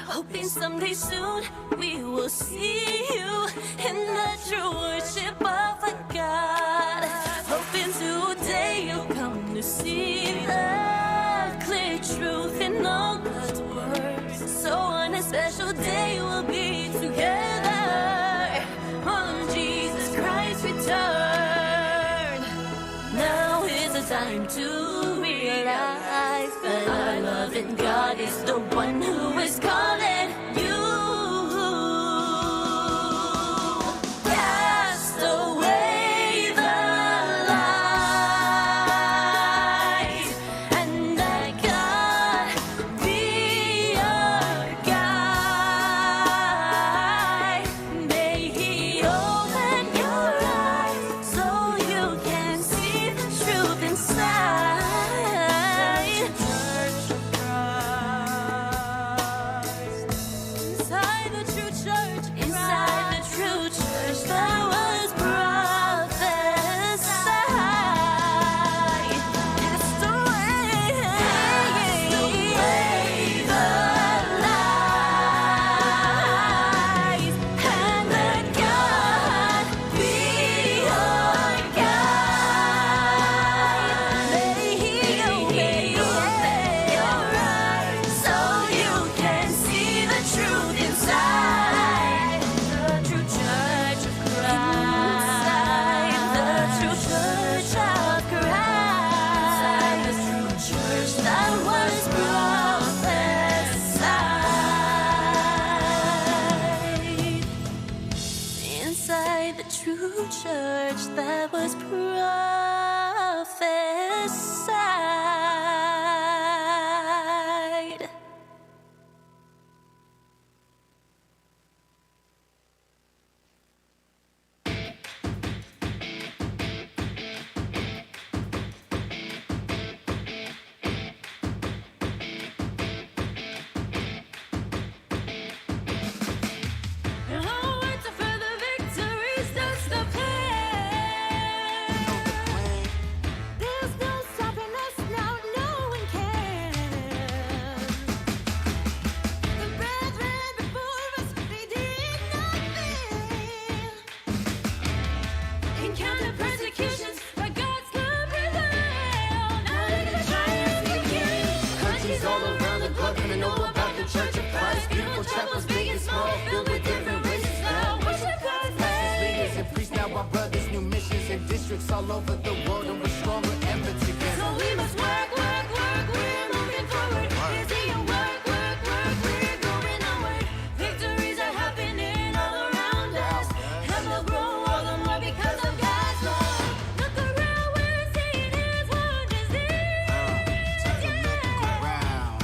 Hoping someday soon we will see you in the true worship of our God. Hoping today you'll come to see the clear truth in all God's words. So on a special day we'll be together on Jesus Christ's return. Now is the time to realize that our loving God is the one who is calling you. Cast away the lies and let God be your guide. May He open your eyes so you can see the truth inside. Inside the true church, inside the true church that was prophesied. Cast away the lies and let God be your guide. May He open your eyes so you can see the truth inside. The true church of Christ. The true church of Christ. The true church that was prophesied. Inside the true church that was prophesied. Onward to further victories, that's the plan. There's no stopping us now, no one can. The brethren before us, they did not fail. Encounter persecutions, but God's good prevail. Now look at the giants begin. Countries all around the globe wanna know about the Church of Christ. Beautiful chapels, big and small, filled with different races. Now worship God's name. Leaders and priests, now our brothers, new missions and districts all over the world, and we're stronger ever together. So we must work, work, work, we're moving forward. Busy and work, work, work, we're going onward. Victories are happening all around us, and we'll grow all the more because of God's love. Look around, we're seeing His wonders Take a look around,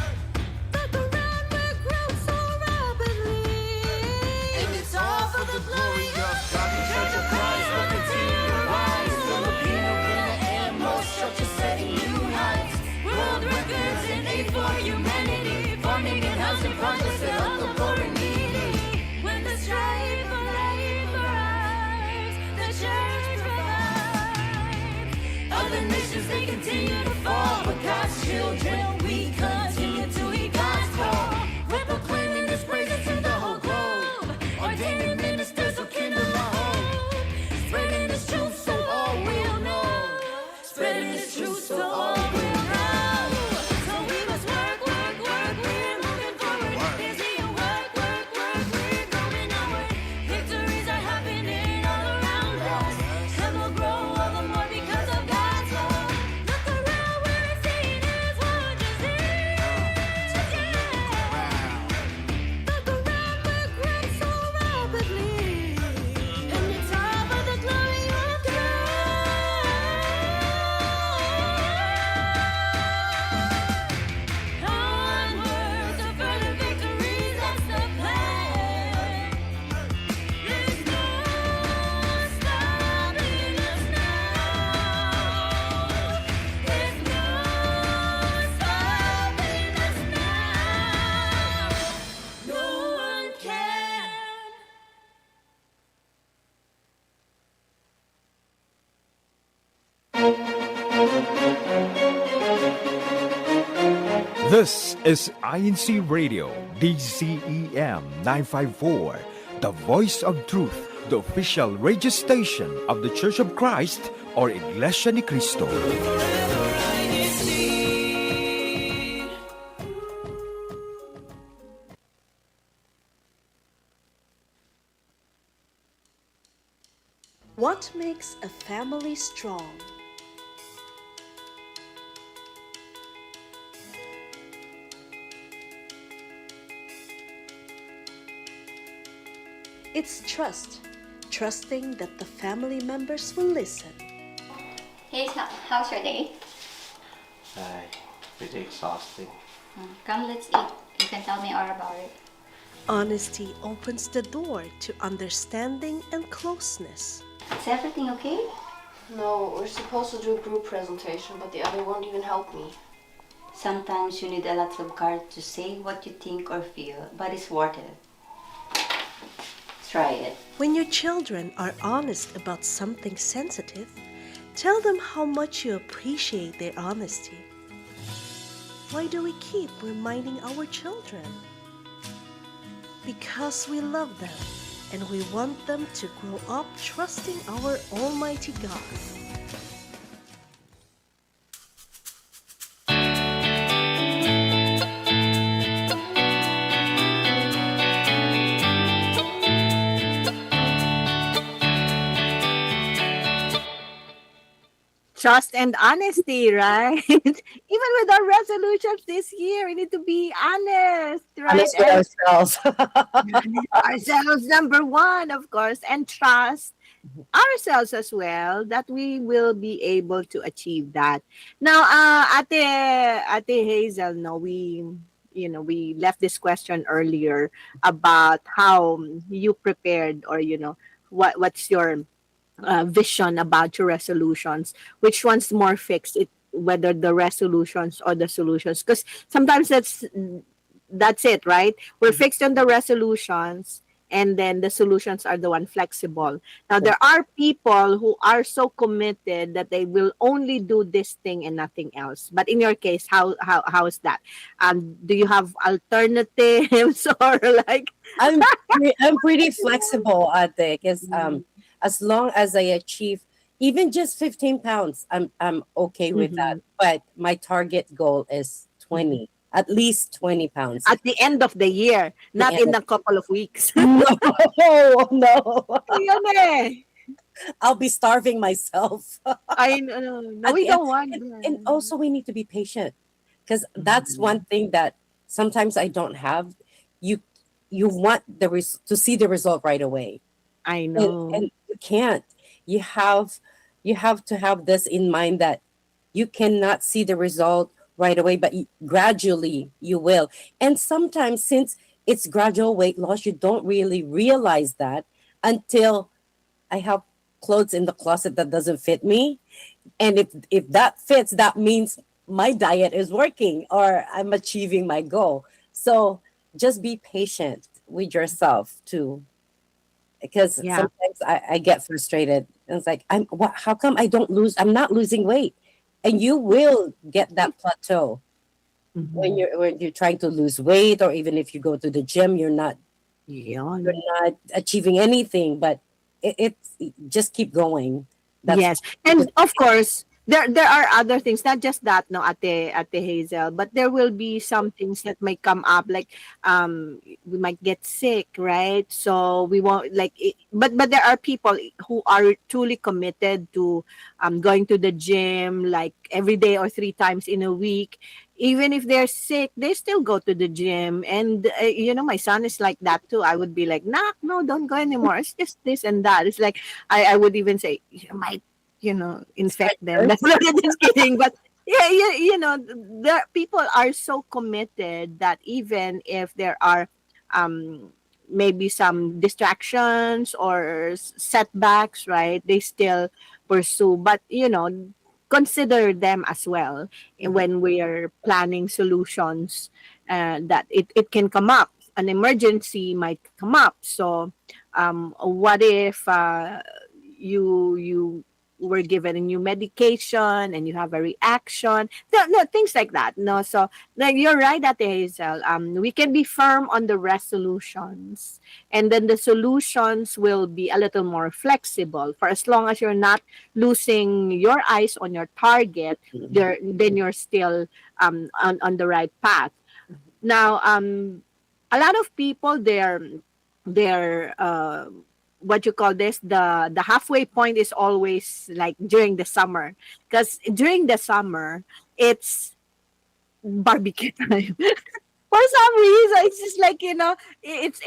Look around, we're growing so rapidly. and it's all for the glory of God. The Church of Christ will continue to rise. Filipino in the air, most churches setting new heights. World records in aid for humanity, farming and housing projects to help the poor and needy. When the strife of life arrives, the church provides. Other nations, they continue to fall, but God's children, we continue to heed God's call. We're proclaiming His praises to the whole globe, ordaining ministers who kindle our hope, spreading His truth so all will know, spreading His truth so all will know. So we must work, work, work, we're moving forward. Busy and work, work, work, we're going onward. Victories are happening all around us, and we'll grow all the more because of God's love. Look around, we're seeing His wonders Look around, we're growing so rapidly, and it's all for the glory of God. Onward to further victories, that's the plan. There's no stopping us now. There's no stopping us now. No one can. This is INCRadio, DCEM 954, the voice of truth, the official radio station of the Church of Christ or Iglesia ni Cristo. What makes a family strong? It's trust. Trusting that the family members will listen. Hey, how's your day? Pretty exhausting. Come, let's eat. You can tell me all about it. Honesty opens the door to understanding and closeness. Is everything okay? No, we're supposed to do a group presentation, but the other won't even help me. Sometimes you need a lot of courage to say what you think or feel, but it's worth it. Try it. When your children are honest about something sensitive, tell them how much you appreciate their honesty. Why do we keep reminding our children? Because we love them and we want them to grow up trusting our Almighty God. Trust and honesty, right? Even with our resolutions this year, we need to be honest, right? Honest with ourselves. Ourselves, number one, of course, and trust ourselves as well that we will be able to achieve that. Now, Ate Hazel, no, we left this question earlier about how you prepared, or what's your vision about your resolutions, which one's more fixed, whether the resolutions or the solutions, because sometimes that's it, right? We're fixed on the resolutions, and then the solutions are the one flexible. Now there are people who are so committed that they will only do this thing and nothing else. But in your case, how is that? Do you have alternatives or like? I'm pretty flexible, Ate, because as long as I achieve even just 15 pounds, I'm okay with that. But my target goal is 20, at least 20 pounds. At the end of the year, not in a couple of weeks. No. Yun eh. I'll be starving myself. I know. No, we don't want that. And also, we need to be patient, because that's one thing that sometimes I don't have. You want to see the result right away. I know. And you can't. You have to have this in mind that you cannot see the result right away, but gradually you will. And sometimes, since it's gradual weight loss, you don't really realize that until I have clothes in the closet that doesn't fit me. And if that fits, that means my diet is working or I'm achieving my goal. So just be patient with yourself too. Because sometimes I get frustrated. And it's like, how come I'm not losing weight? And you will get that plateau when you're trying to lose weight, or even if you go to the gym, you're not achieving anything, but it's just keep going. Yes. And of course, there are other things, not just that, no, Ate Hazel, but there will be some things that might come up, like we might get sick, right? So we won't but there are people who are truly committed to going to the gym like every day or 3 times in a week. Even if they're sick, they still go to the gym. And my son is like that too. I would be like, no, don't go anymore. It's just this and that. It's like I would even say, you might infect them. That's not just kidding. But there people are so committed that even if there are maybe some distractions or setbacks, right, they still pursue. But consider them as well when we are planning solutions, that it can come up. An emergency might come up. So what if you were given a new medication and you have a reaction? No, things like that. No, so you're right, Ate Hazel. We can be firm on the resolutions, and then the solutions will be a little more flexible. For as long as you're not losing your eyes on your target, then you're still on the right path. Now, a lot of people they're what you call this, the halfway point is always like during the summer, because during the summer it's barbecue time. For some reason it's just like, it's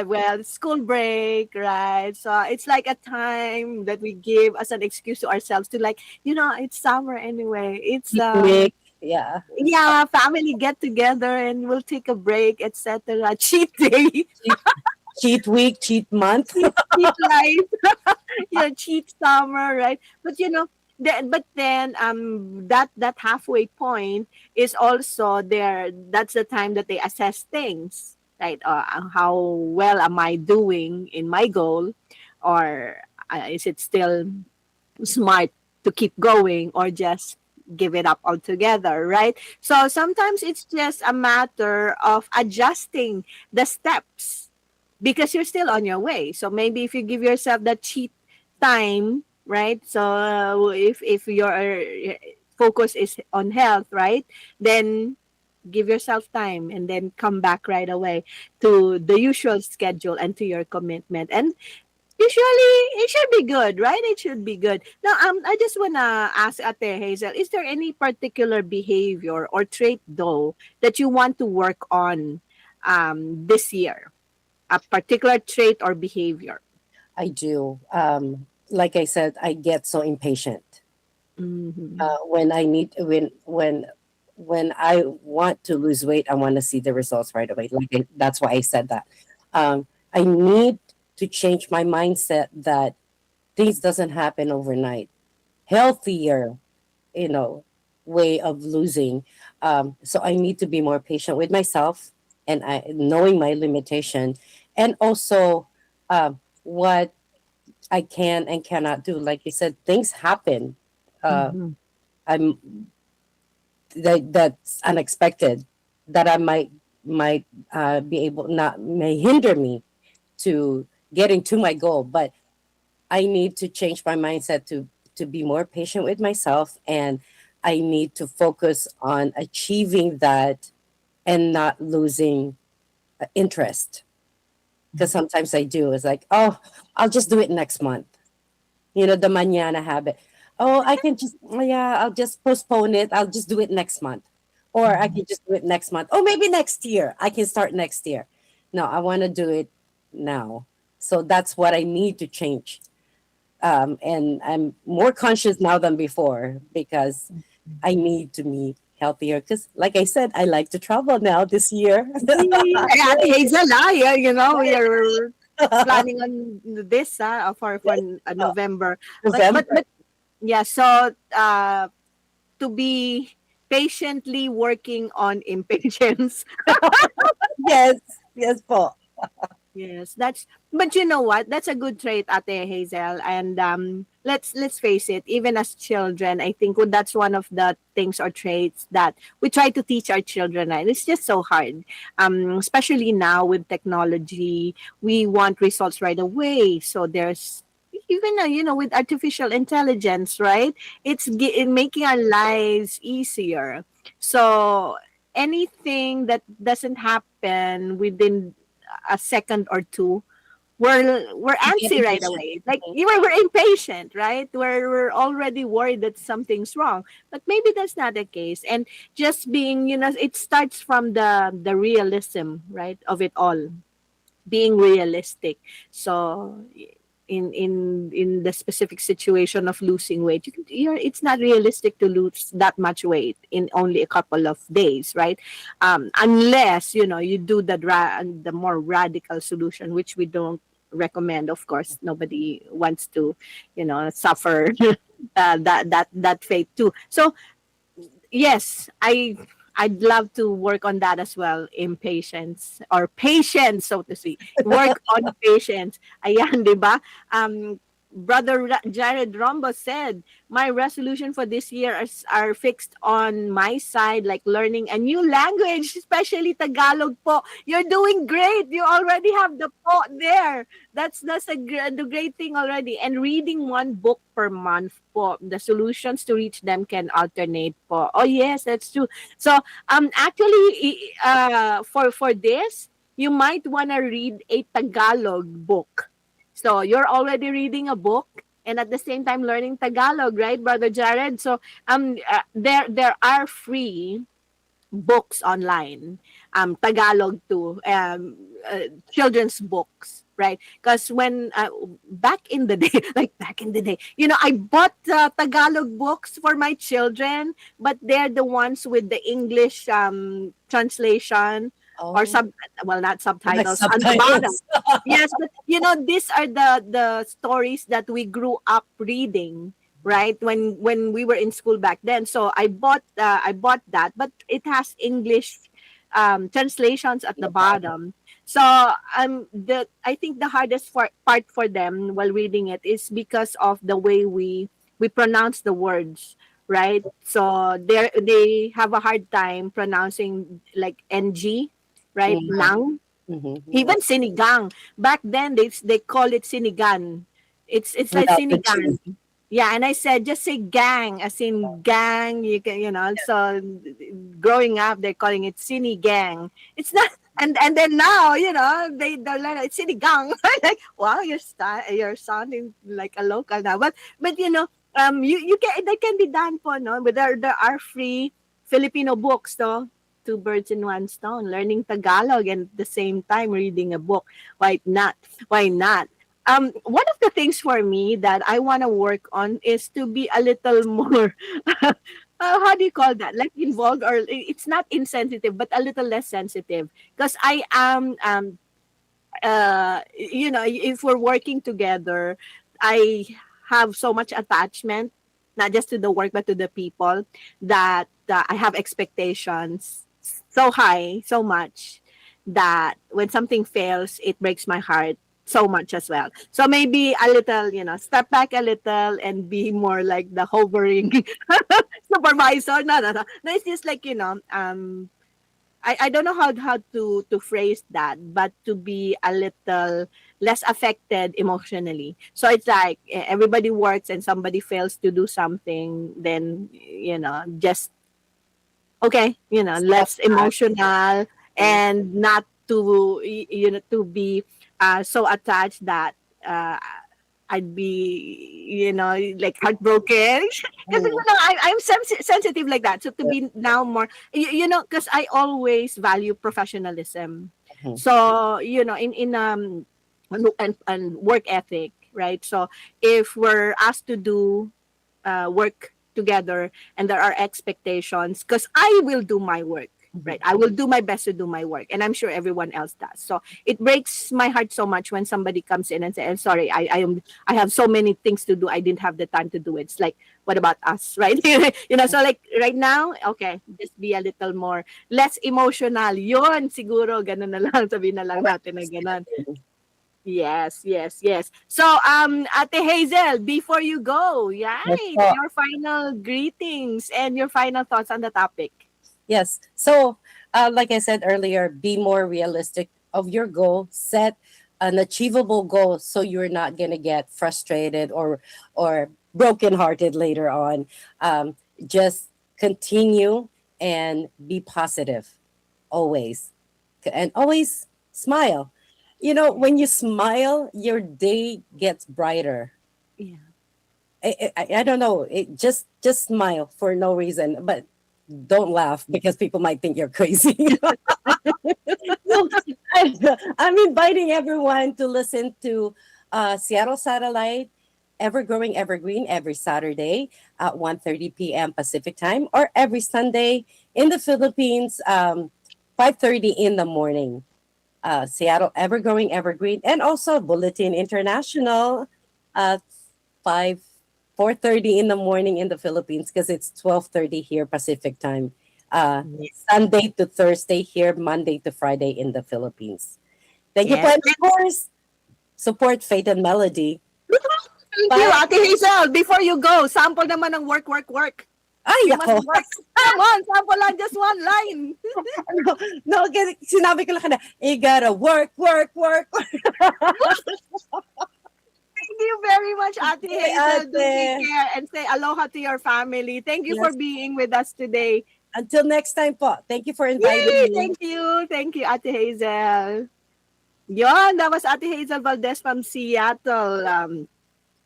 well, school break, right? So it's like a time that we give as an excuse to ourselves to, like, it's summer anyway, it's Picnic. Yeah. yeah, family get together and we'll take a break, etc. Cheat day. Cheat, cheat week, cheat month. Cheat life. Cheat summer, right? But but then that halfway point is also there. That's the time that they assess things, right? How well am I doing in my goal, or is it still smart to keep going, or just give it up altogether, right? So sometimes it's just a matter of adjusting the steps because you're still on your way. So maybe if you give yourself that cheat time, right? So if your focus is on health, right? Then give yourself time and then come back right away to the usual schedule and to your commitment. And usually it should be good, right? It should be good. Now, I just wanna ask Ate Hazel, is there any particular behavior or trait though that you want to work on this year? A particular trait or behavior? I do. Like I said, I get so impatient. Mm-hmm. When I need when I want to lose weight, I want to see the results right away. That's why I said that. I need to change my mindset that things doesn't happen overnight. Healthier, you know, way of losing. So I need to be more patient with myself, and I knowing my limitation, and also what I can and cannot do. Like you said, things happen. Uh, Mm-hmm. I'm that's unexpected that I might be able not may hinder me to getting to my goal, but I need to change my mindset to be more patient with myself, and I need to focus on achieving that and not losing interest, because sometimes I do. It's like, oh, I'll just do it next month. The mañana habit. Oh, I can just, oh, yeah, I'll just postpone it. I'll just do it next month. Or I can just do it next month. Oh, maybe next year. I can start next year. No, I want to do it now. So that's what I need to change. And I'm more conscious now than before because I need to be healthier. Because, like I said, I like to travel now this year. Ate Hazel, you're planning on this for November. But November. yeah, so to be patiently working on impatience. Yes, yes, po. Yes, but you know what? That's a good trait, Ate Hazel. And let's face it, even as children, I think that's one of the things or traits that we try to teach our children. Right? It's just so hard, especially now with technology. We want results right away. So there's even with artificial intelligence, right? It's making our lives easier. So anything that doesn't happen within a second or two, we're You get antsy right impatient. away. Like we're impatient, right? We're already worried that something's wrong, but maybe that's not the case. And just being, it starts from the realism, right, of it all, being realistic. So in the specific situation of losing weight, it's not realistic to lose that much weight in only a couple of days, right? Unless you do the more radical solution, which we don't recommend. Of course, nobody wants to suffer that fate too. So yes, I'd love to work on that as well. Impatience or patience, so to speak. Work on patience. Ayan, di ba? Brother Jared Rombo said, my resolution for this year are fixed on my side, like learning a new language, especially Tagalog po. You're doing great. You already have the po there. That's the great thing already. And reading one book per month po. The solutions to reach them can alternate po. Oh yes, that's true. So actually for this, you might want to read a Tagalog book. So you're already reading a book and at the same time learning Tagalog, right, Brother Jared? So there are free books online, Tagalog too, children's books, right? Because when back in the day, like back in the day, I bought Tagalog books for my children, but they're the ones with the English translation or Oh, sub, well, not like subtitles on the bottom. subtitles. Yes, but these are the stories that we grew up reading, right, when we were in school back then. So I bought that, but it has English translations at the bottom. So the I think the hardest part for them while reading it is because of the way we pronounce the words, right? So they have a hard time pronouncing like ng, right, Mhm, nang. mhm. Even sinigang. Back then they call it sinigan. It's like Without the sinigang. G. Yeah, and I said just say gang, as in gang. You can, so growing up they're calling it sinigang. It's not, and then now they're like it's sinigang. Like, wow, you're sounding like a local now. But you can, that can be done po, no. But there are free Filipino books, no. Two birds in one stone, learning Tagalog and at the same time reading a book. Why not? Why not? One of the things for me that I want to work on is to be a little more, how do you call that? Like involved, or it's not insensitive, but a little less sensitive. Because I am, if we're working together, I have so much attachment, not just to the work, but to the people, that I have expectations so high, so much, that when something fails, it breaks my heart so much as well. So maybe a little, step back a little and be more like the hovering supervisor. No, no, no. No, it's just like, I don't know how to phrase that, but to be a little less affected emotionally. So it's like everybody works and somebody fails to do something, then just okay, Step less back. emotional, Mhm, and not to to be so attached that I'd be, like heartbroken. Because mhm. I'm sensitive like that. So to be now more, because I always value professionalism. Mhm. So in and work ethic, right? So if we're asked to do work together and there are expectations, because I will do my work, right? I will do my best to do my work, and I'm sure everyone else does. So it breaks my heart so much when somebody comes in and says, I'm sorry, I have so many things to do, I didn't have the time to do it. It's like, what about us, right? So like right now, okay, just be a little more less emotional. Yon siguro ganun na lang, sabihin na lang natin na ganun. Yes, yes, yes. So, Ate Hazel, before you go, Yes right, po. your final greetings and your final thoughts on the topic. Yes. So, like I said earlier, be more realistic of your goal. Set an achievable goal so you're not gonna get frustrated or brokenhearted later on. Just continue and be positive always, and always smile. When you smile, your day gets brighter. Yeah. I don't know. Just smile for no reason, but don't laugh because people might think you're crazy. So, I'm inviting everyone to listen to Seattle Satellite, Ever Growing Evergreen, every Saturday at 1:30 p.m. Pacific Time, or every Sunday in the Philippines, 5:30 in the morning. Seattle Ever Growing Evergreen, and also Bulletin International, uh, 5 4:30 in the morning in the Philippines, because it's 12:30 here Pacific time. Uh, Sunday to Thursday here, Monday to Friday in the Philippines. Thank you, Yes. and of course, support Faith and Melody. Thank you, Bye. Ate Hazel. Before you go, sample naman ng work, work, work. Ay, You must ako. work. Come on, sample lang, just one line. no, no, kasi sinabi ko lang na, you gotta work, work, work. Thank you very much, Ate Okay, Hazel. Do take ate. care and say aloha to your family. Thank you for Yes. being with us today. Until next time po. Thank you for inviting Yay! me. Thank you. Thank you, Ate Hazel. Yon, that was Ate Hazel Valdez from Seattle,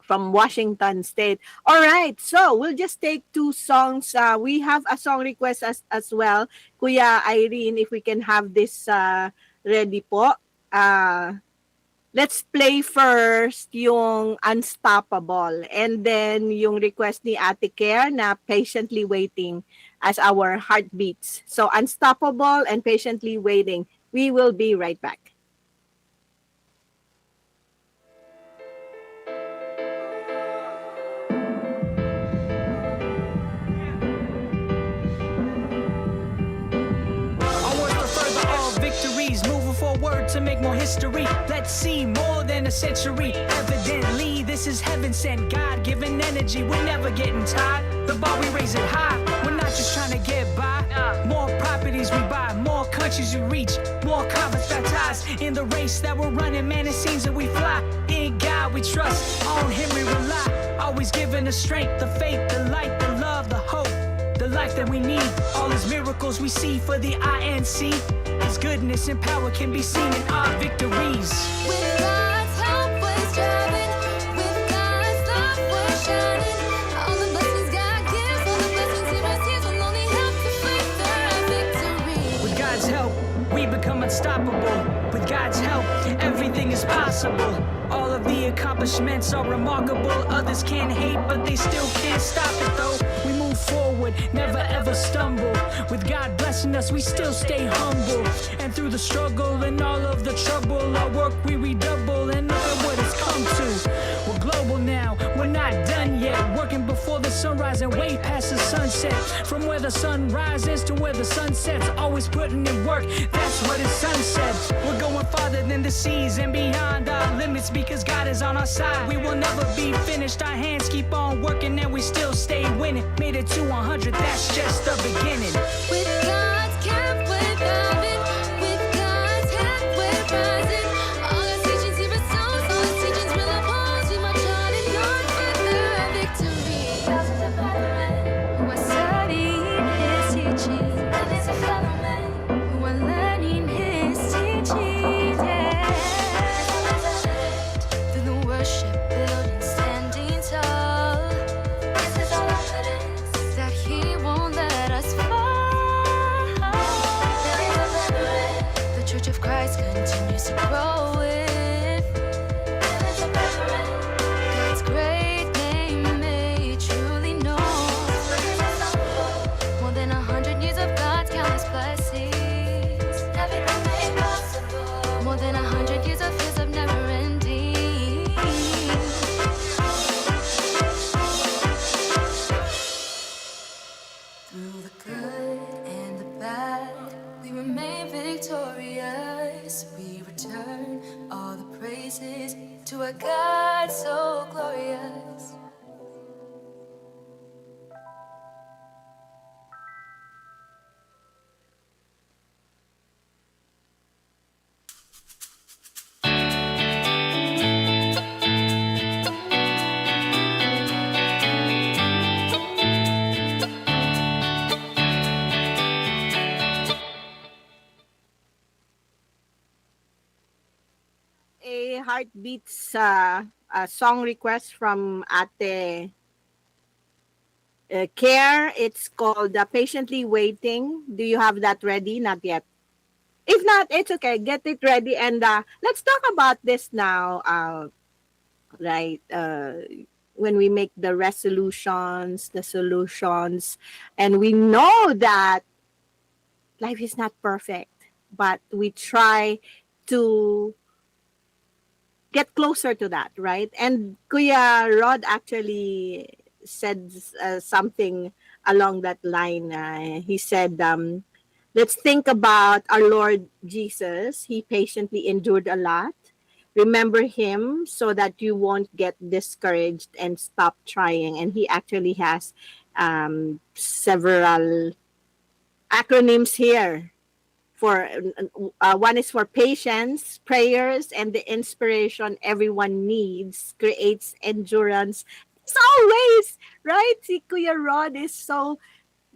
from Washington State. All right, so we'll just take two songs. We have a song request as well. Kuya Irene, if we can have this ready po. Let's play first yung Unstoppable, and then yung request ni Ate Care na Patiently Waiting as our heartbeats. So Unstoppable and Patiently Waiting. We will be right back. Onwards to further all victories, moving forward to make more history. Let's see more than a century. Evidently, this is heaven sent, God given energy. We're never getting tired. The bar we raise it high. We're not just trying to get by. More properties we buy, more countries we reach, more converts baptized in the race that we're running. Man, it seems that we fly. In God we trust, on Him we rely. Always giving us strength, the faith, the light, the love, the hope. The life that we need, all His miracles we see for the INC. His goodness and power can be seen in our victories. With God's help, we're striving. With God's love, we're shining. All the blessings God gives, all the blessings He receives will only help to fight for our victory. With God's help, we become unstoppable. With God's help, everything is possible. All of the accomplishments are remarkable. Others can't hate, but they still can't stop it though. We move forward, never ever stumble. With God blessing us, we still stay humble. And through the struggle and all of the trouble, our work we redouble and look at what it's come to. We're global now, we're not done yet. Working before the sunrise and way past the sunset. From where the sun rises to where the sun sets, always putting in work, that's what His Son said. We're going farther than the seas and beyond our limits because God is on our side. We will never be finished, our hands keep on working and we still stay winning. Made it to 100, that's just the beginning. With God's camp, we're thriving. With God's help, we're rising. All His teachings He bestows, all His teachings will oppose. We march on and on for the victory. Thousands of brethren who are studying His teaching. Millions of fellow men who are learning His teaching. Yeah. Through the worship building, standing tall. This is all evidence that He won't let us fall. Millions of brethren, the Church of Christ continues to grow with millions of brethren. God's great name made truly known. More than 100 years of God's countless blessings. Everything made possible. More than 100 years of His love never ending. Through the good and the bad, we remain victorious. We return all the praises to a God so glorious. A heartbeats a song request from Ate Care. It's called Patiently Waiting. Do you have that ready? Not yet. If not, it's okay. Get it ready. And let's talk about this now. Right. When we make the resolutions, the solutions, and we know that life is not perfect, but we try to get closer to that, right? And Kuya Rod actually said something along that line. He said, let's think about our Lord Jesus. He patiently endured a lot. Remember Him so that you won't get discouraged and stop trying. And he actually has several acronyms here. For one is for patience, prayers, and the inspiration everyone needs creates endurance. It's always right. Si Kuya Rod is so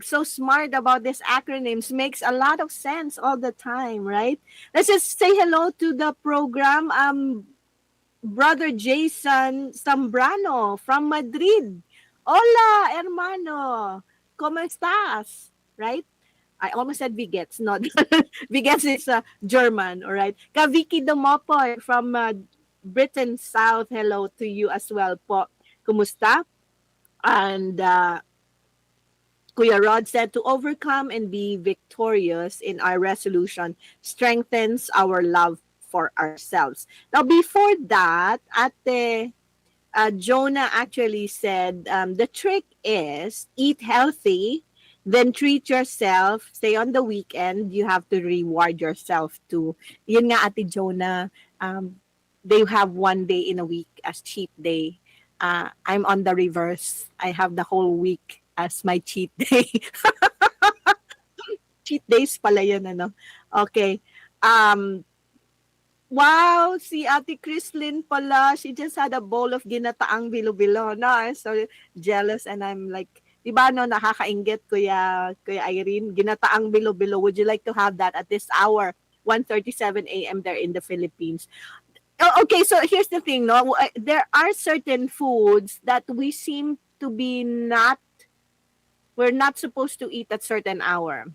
so smart about these acronyms. Makes a lot of sense all the time, right? Let's just say hello to the program. Brother Jason Zambrano from Madrid. Hola, hermano. ¿Cómo estás? Right? I almost said Vigets, not Vigets is German, all right? Kaviki Domopoy from Britain South, hello to you as well po. Kumusta? And Kuya Rod said to overcome and be victorious in our resolution strengthens our love for ourselves. Now, before that, Ate Jonah actually said the trick is eat healthy, then treat yourself. Stay on the weekend. You have to reward yourself too. Yun nga, Ate Jonah, they have one day in a week as cheat day. I'm on the reverse. I have the whole week as my cheat day. Cheat days pala yun, ano? Okay. Wow, si Ate Chrislyn pala, she just had a bowl of ginataang bilo-bilo. No, I'm so jealous and I'm like, di ba no, nakakainggit, Kuya Irene, ginataang bilo-bilo. Would you like to have that at this hour, 1:37 a.m. there in the Philippines? Oh, okay, so here's the thing, no? There are certain foods that we seem to be we're not supposed to eat at certain hour,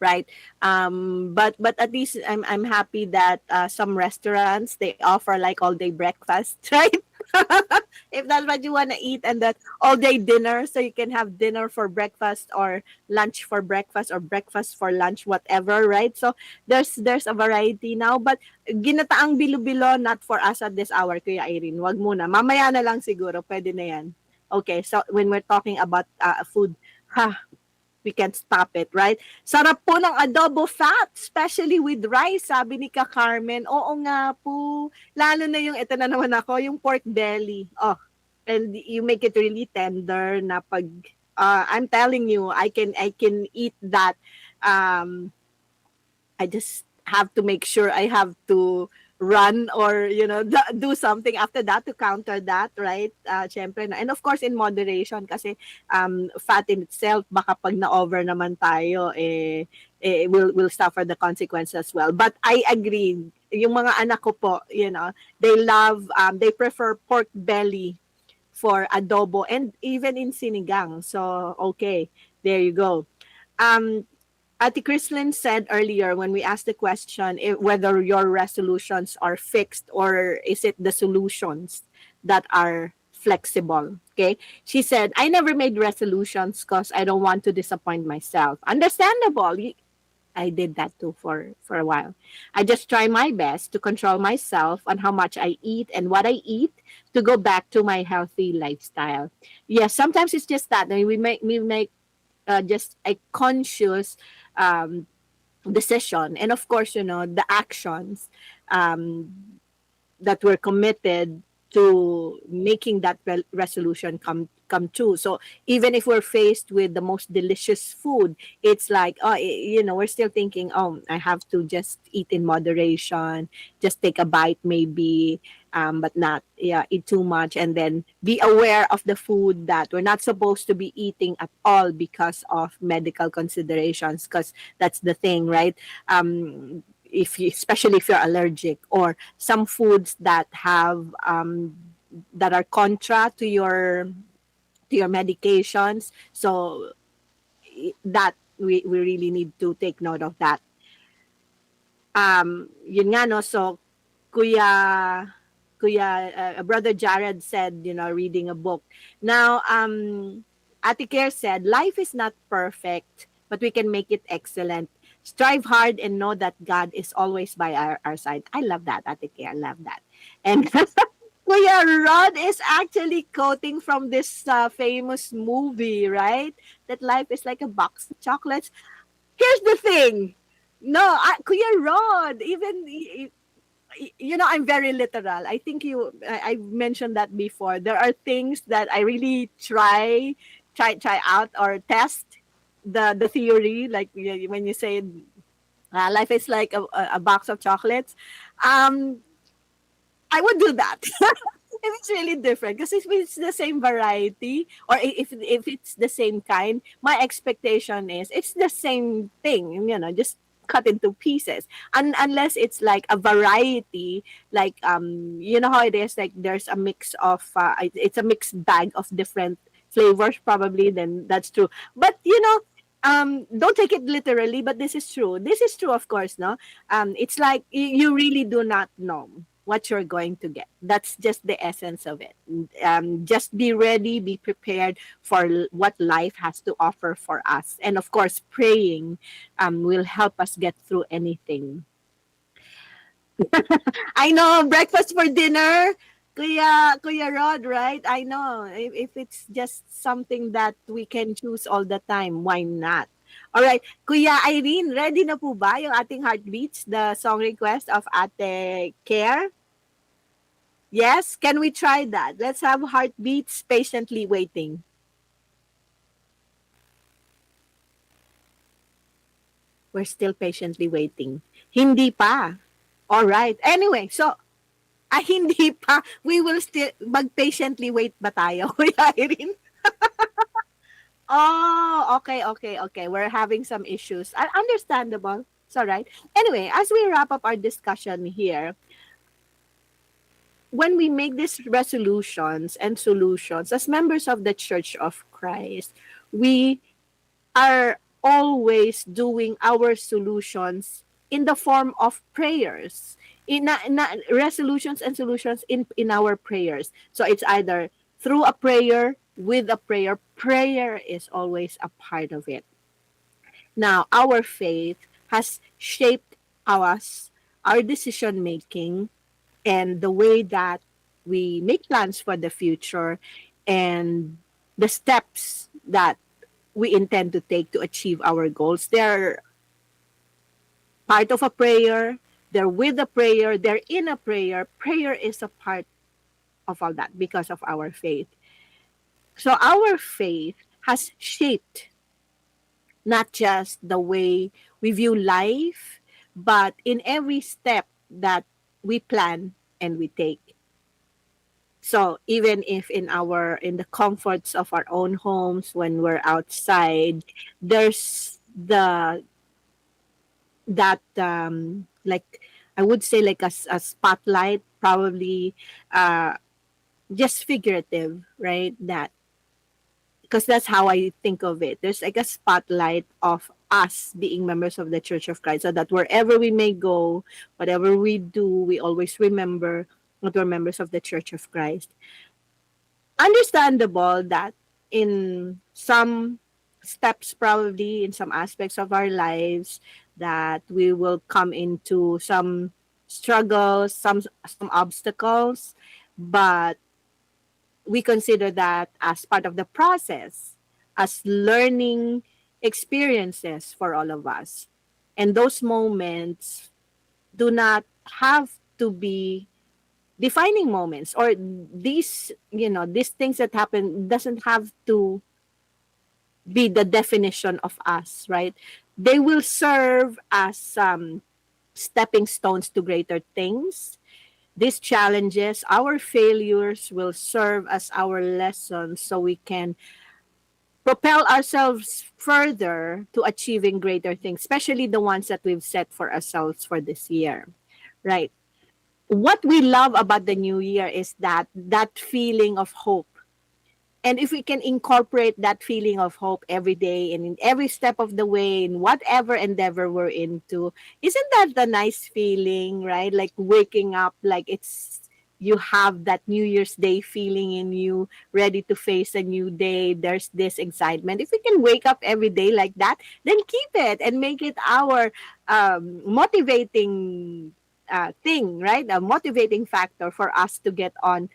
right? But at least I'm happy that some restaurants they offer like all day breakfast, right? If that's what you want to eat, and that all day dinner, so you can have dinner for breakfast or lunch for breakfast or breakfast for lunch, whatever, right? So there's a variety now, but ginataang bilo-bilo not for us at this hour, Kuya Irene. Wag muna. Mamaya na lang siguro, pwede na yan. Okay, so when we're talking about food, we can't stop it, right? Sarap po ng adobo fat, especially with rice, sabi ni Ka Carmen. Oo nga po. Lalo na yung, ito na naman ako, yung pork belly. Oh, and you make it really tender na pag, I'm telling you, I can eat that. I just have to make sure I have to run or do something after that to counter that, right? Syempre na. And of course in moderation kasi fat in itself baka pag na-over naman tayo will suffer the consequences as well. But I agree, yung mga anak ko po, they prefer pork belly for adobo and even in sinigang. So okay, there you go. Ate Chrislyn said earlier when we asked the question whether your resolutions are fixed or is it the solutions that are flexible. Okay, she said, I never made resolutions because I don't want to disappoint myself. Understandable. I did that too for a while. I just try my best to control myself on how much I eat and what I eat to go back to my healthy lifestyle. Yes, sometimes it's just that we make just a conscious decision, and of course the actions that we're committed to making that resolution come true. So even if we're faced with the most delicious food, it's like we're still thinking, oh, I have to just eat in moderation, just take a bite maybe, but not eat too much, and then be aware of the food that we're not supposed to be eating at all because of medical considerations, because that's the thing, right? Especially if you're allergic, or some foods that have that are contra to your medications, so that we really need to take note of that. Yun nga, no? So Kuya Brother Jared said, reading a book. Now, Ate Claire said, life is not perfect, but we can make it excellent. Strive hard and know that God is always by our side. I love that, Ate Claire. I love that. And Kuya Rod is actually quoting from this famous movie, right? That life is like a box of chocolates. Here's the thing. No, Kuya Rod, even I'm very literal. I think I mentioned that before. There are things that I really try out or test the theory, like when you say life is like a box of chocolates. I would do that. if it's really different, because if it's the same variety, or if it's the same kind, my expectation is it's the same thing, just cut into pieces. And unless it's like a variety, like you know how it is, like there's a mix of it's a mixed bag of different flavors, probably, then that's true. But don't take it literally, but this is true. This is true, of course, no? It's like you really do not know what you're going to get. That's just the essence of it. Just be ready, be prepared for what life has to offer for us. And of course, praying will help us get through anything. I know, breakfast for dinner, Kuya Rod, right? I know. If it's just something that we can choose all the time, why not? All right, Kuya Irene, ready na po ba yung ating heartbeats, the song request of Ate Care? Yes, can we try that? Let's have heartbeats patiently waiting. We're still patiently waiting. Hindi pa. All right. Anyway, so hindi pa. We will still mag-patiently wait ba tayo, Kuya Irene? Oh, okay. We're having some issues. Understandable. It's all right. Anyway, as we wrap up our discussion here, when we make these resolutions and solutions as members of the Church of Christ, we are always doing our solutions in the form of prayers, resolutions and solutions in our prayers. So it's either through a prayer, with a prayer. Prayer is always a part of it. Now, our faith has shaped us, our decision making, and the way that we make plans for the future, and the steps that we intend to take to achieve our goals. They're part of a prayer, they're with a prayer, they're in a prayer. Prayer is a part of all that because of our faith. So our faith has shaped not just the way we view life, but in every step that we plan and we take. So even if in the comforts of our own homes, when we're outside, there's the that like, I would say, like a spotlight, probably just figurative, right? That, because that's how I think of it. There's like a spotlight of us being members of the Church of Christ, so that wherever we may go, whatever we do, we always remember that we're members of the Church of Christ. Understandable that in some steps, probably in some aspects of our lives, that we will come into some struggles, some obstacles, but we consider that as part of the process, as learning experiences for all of us. And those moments do not have to be defining moments, or these things that happen doesn't have to be the definition of us, right? They will serve as stepping stones to greater things. These challenges, our failures, will serve as our lessons, so we can propel ourselves further to achieving greater things, especially the ones that we've set for ourselves for this year, right? What we love about the new year is that feeling of hope. And if we can incorporate that feeling of hope every day and in every step of the way, in whatever endeavor we're into, isn't that the nice feeling, right? Like waking up, like you have that New Year's Day feeling in you, ready to face a new day. There's this excitement. If we can wake up every day like that, then keep it and make it our motivating thing, right? A motivating factor for us to get on,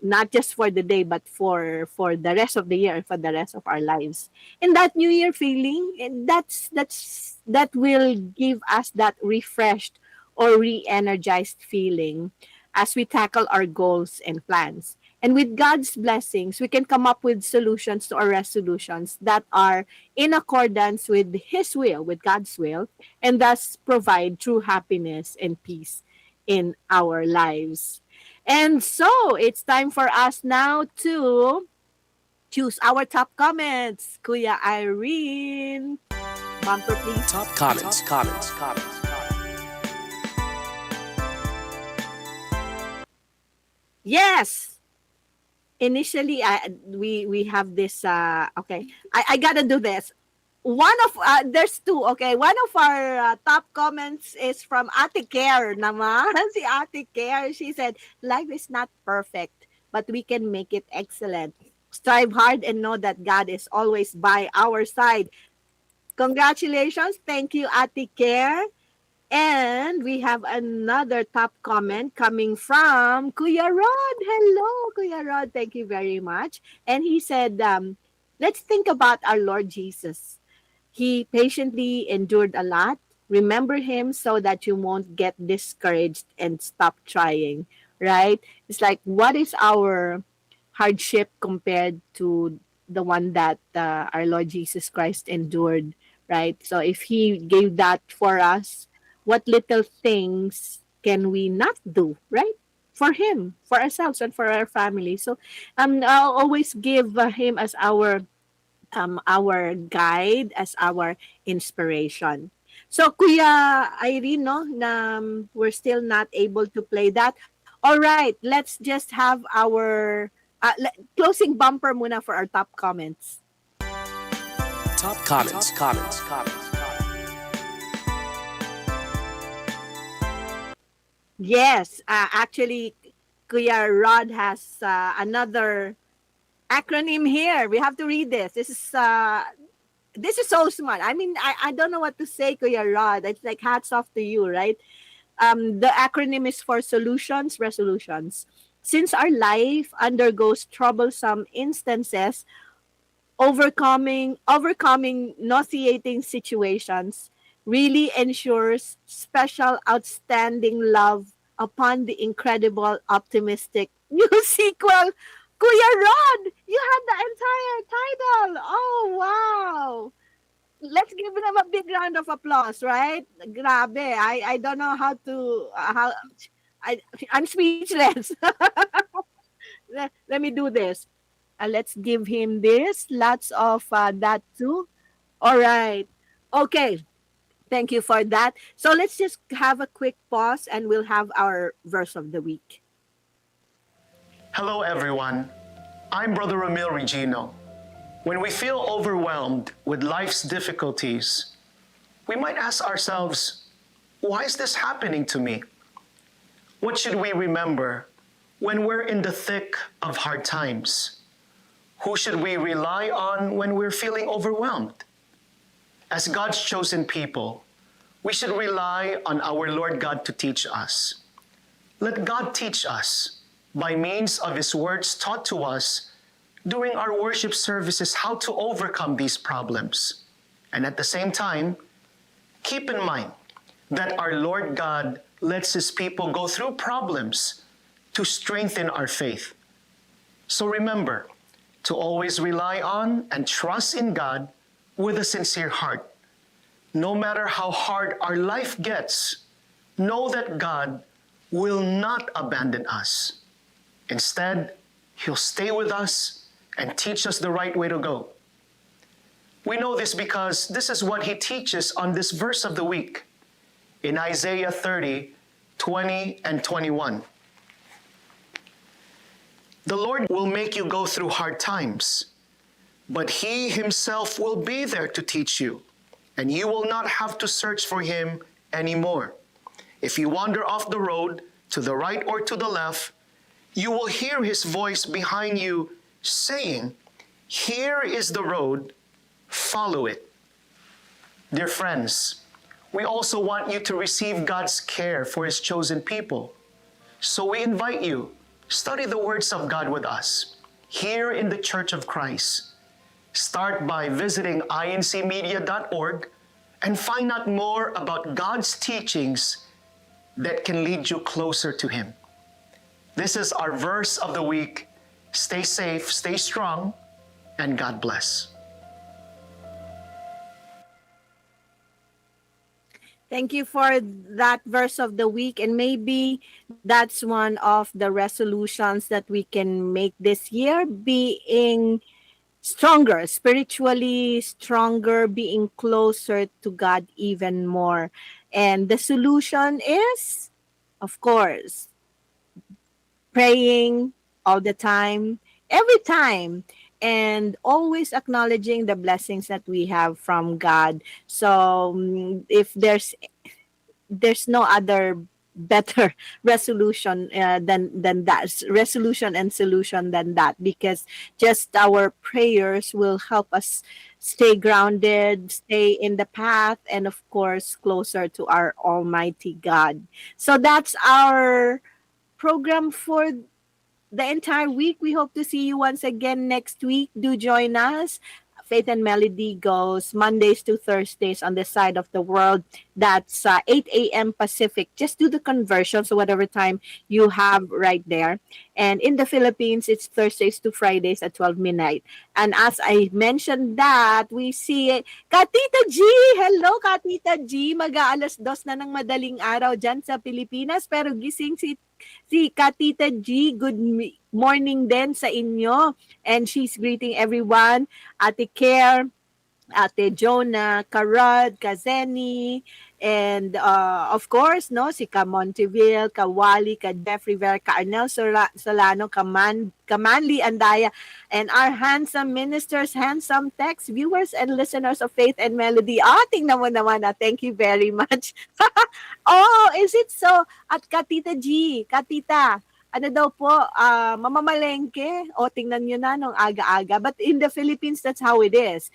not just for the day, but for the rest of the year, for the rest of our lives. And that New Year feeling, and that will give us that refreshed or re-energized feeling as we tackle our goals and plans. And with God's blessings, we can come up with solutions to our resolutions that are in accordance with His will, with God's will, and thus provide true happiness and peace in our lives. And so it's time for us now to choose our top comments. Kuya Irene, bumper please. Top comments. Yes. Initially, we have this. Okay, I gotta do this. One of there's two. Okay, one of our top comments is from Ate Care naman. Si Ate Care, she said, "Life is not perfect, but we can make it excellent. Strive hard and know that God is always by our side." Congratulations, thank you, Ate Care. And we have another top comment coming from Kuya Rod. Hello, Kuya Rod. Thank you very much. And he said, let's think about our Lord Jesus. He patiently endured a lot. Remember him so that you won't get discouraged and stop trying, right? It's like, what is our hardship compared to the one that our Lord Jesus Christ endured, right? So if he gave that for us, what little things can we not do, right? For him, for ourselves, and for our family. So I'll always give him as our guide, as our inspiration. So, Kuya Irene, no, we're still not able to play that. All right, let's just have our closing bumper muna for our top comments. Top comments. Yes, actually, Kuya Rod has another acronym here. We have to read this. This is so smart. I mean, I don't know what to say, Kuya Rod. It's like hats off to you, right? The acronym is for solutions, resolutions. Since our life undergoes troublesome instances, overcoming nauseating situations really ensures special outstanding love upon the incredible optimistic new sequel. Kuya Rod, you had the entire title. Oh, wow. Let's give them a big round of applause, right? Grabe. I don't know how to how I'm speechless. Let me do this. Let's give him this. Lots of that too. All right. Okay. Thank you for that. So let's just have a quick pause and we'll have our verse of the week. Hello, everyone. I'm Brother Ramil Regino. When we feel overwhelmed with life's difficulties, we might ask ourselves, why is this happening to me? What should we remember when we're in the thick of hard times? Who should we rely on when we're feeling overwhelmed? As God's chosen people, we should rely on our Lord God to teach us. Let God teach us by means of His words taught to us during our worship services how to overcome these problems. And at the same time, keep in mind that our Lord God lets His people go through problems to strengthen our faith. So remember to always rely on and trust in God with a sincere heart. No matter how hard our life gets, know that God will not abandon us. Instead, He'll stay with us and teach us the right way to go. We know this because this is what He teaches on this verse of the week in Isaiah 30:20 and 21. The Lord will make you go through hard times, but He Himself will be there to teach you, and you will not have to search for Him anymore. If you wander off the road to the right or to the left, you will hear His voice behind you saying, "Here is the road, follow it." Dear friends, we also want you to receive God's care for His chosen people. So we invite you, study the words of God with us here in the Church of Christ. Start by visiting incmedia.org and find out more about God's teachings that can lead you closer to Him. This is our verse of the week. Stay safe, stay strong, and God bless. Thank you for that verse of the week. And maybe that's one of the resolutions that we can make this year, being stronger, spiritually stronger, being closer to God even more. And the solution is, of course, praying all the time, every time, and always acknowledging the blessings that we have from God. So if there's no other better resolution than that, resolution and solution than that, because just our prayers will help us stay grounded, stay in the path, and of course closer to our almighty God. So that's our program for the entire week. We hope to see you once again next week. Do join us. Faith and Melody goes Mondays to Thursdays on this side of the world. That's 8 a.m. Pacific. Just do the conversion, so whatever time you have right there. And in the Philippines, it's Thursdays to Fridays at 12 midnight. And as I mentioned that, we see Katita G! Hello, Katita G! Mag-aalas 2 na ng madaling araw dyan sa Pilipinas. Pero gising si Katita G. Good morning din sa inyo. And she's greeting everyone. Ate Care, Ate Jonah, Karad, Kazeni, and of course, no, si Ka Monteville, Ka Wally, Ka Jeffrey Ver, Ka Arnel Solano, Kamanli Andaya, and our handsome ministers, handsome text viewers and listeners of Faith and Melody. Tingnan mo naman. Thank you very much. Oh, is it so? At Katita G, Katita, ano daw po, mamamalengke, tingnan nyo na nung aga-aga. But in the Philippines, that's how it is.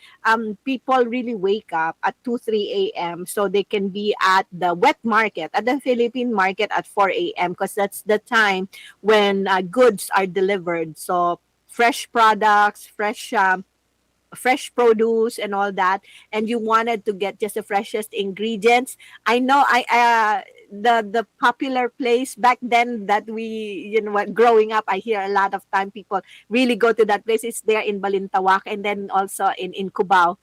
People really wake up at 2-3 a.m. so they can be at the wet market, at the Philippine market at 4 a.m. because that's the time when goods are delivered. So fresh products, fresh produce and all that, and you wanted to get just the freshest ingredients. I know the popular place back then that we, growing up, I hear a lot of time people really go to that place. It's there in Balintawak, and then also in Cubao,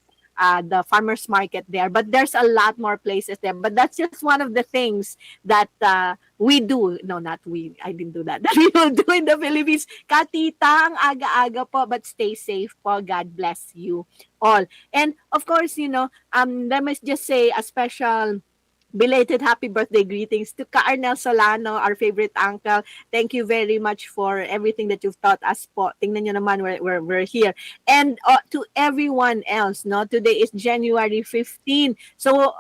the farmers market there. But there's a lot more places there. But that's just one of the things that we do. No, not we. I didn't do that. That we will do in the Philippines. Katita, ang aga-aga po, but stay safe po. God bless you all. And of course, let me just say a special belated happy birthday greetings to Ka Arnel Solano, our favorite uncle. Thank you very much for everything that you've taught us po. Tingnan nyo naman, we're here. And to everyone else, no, today is January 15. So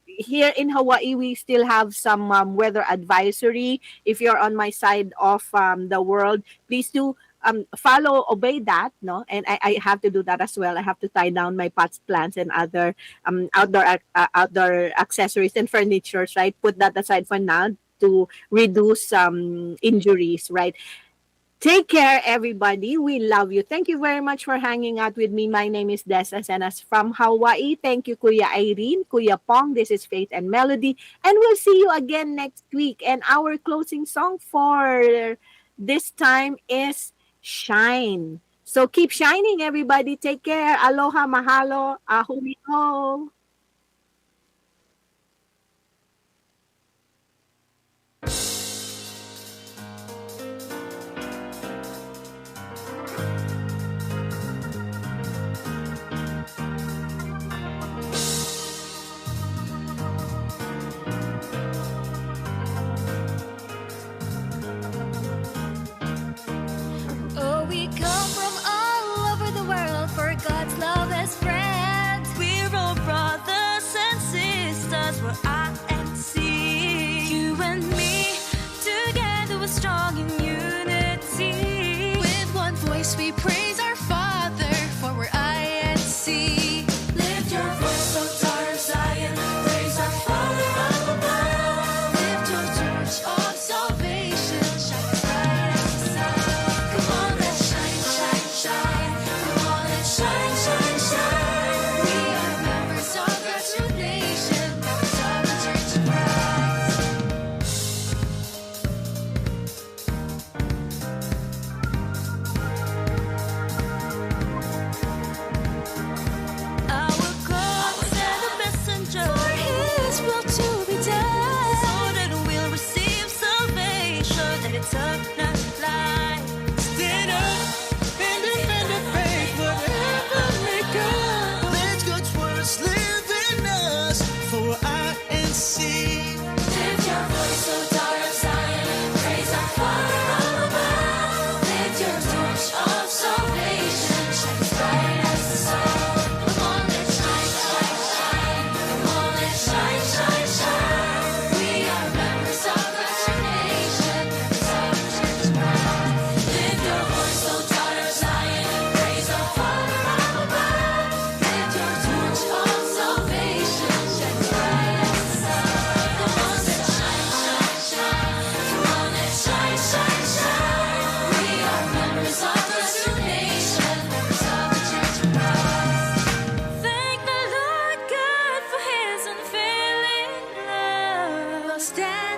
here in Hawaii, we still have some weather advisory. If you're on my side of the world, please do obey that, no? And I have to do that as well. I have to tie down my pots, plants, and other outdoor accessories and furniture, right? Put that aside for now to reduce injuries, right? Take care, everybody. We love you. Thank you very much for hanging out with me. My name is Des Asenas from Hawaii. Thank you, Kuya Irene, Kuya Pong. This is Faith and Melody. And we'll see you again next week. And our closing song for this time is Shine. So keep shining, everybody. Take care. Aloha, mahalo, ahumiho. Oh, we come from all over the world, for God's love has spread. We're all brothers and sisters, we're INC. You and me, together we're strong in unity. With one voice we praise our Father, for we're INC. Lift your voice, O daughter of Zion, praise our Father up above. Lift your torch of salvation, shine bright as the sun. Come on, let's shine, shine, shine. Come on, let's shine, shine, shine. We are members of God's true nation, members of the for INC. Lift your voice, O daughter of Zion, praise our Father up above. Lift your torch of salvation, shine as bright as the sun. Come on, let's shine, shine, shine. Come on, let's shine, shine, shine. We are members of God's nation, members of the Church of Christ. Lift your voice, O daughter of Zion, praise our Father up above. Lift your torch of salvation, shine as bright as the sun. Come on, let's shine, shine, shine. Come on, let's shine, shine, shine. We are members of God's nation, members of the Church of Christ. Thank the Lord God for His unfailing love. Stand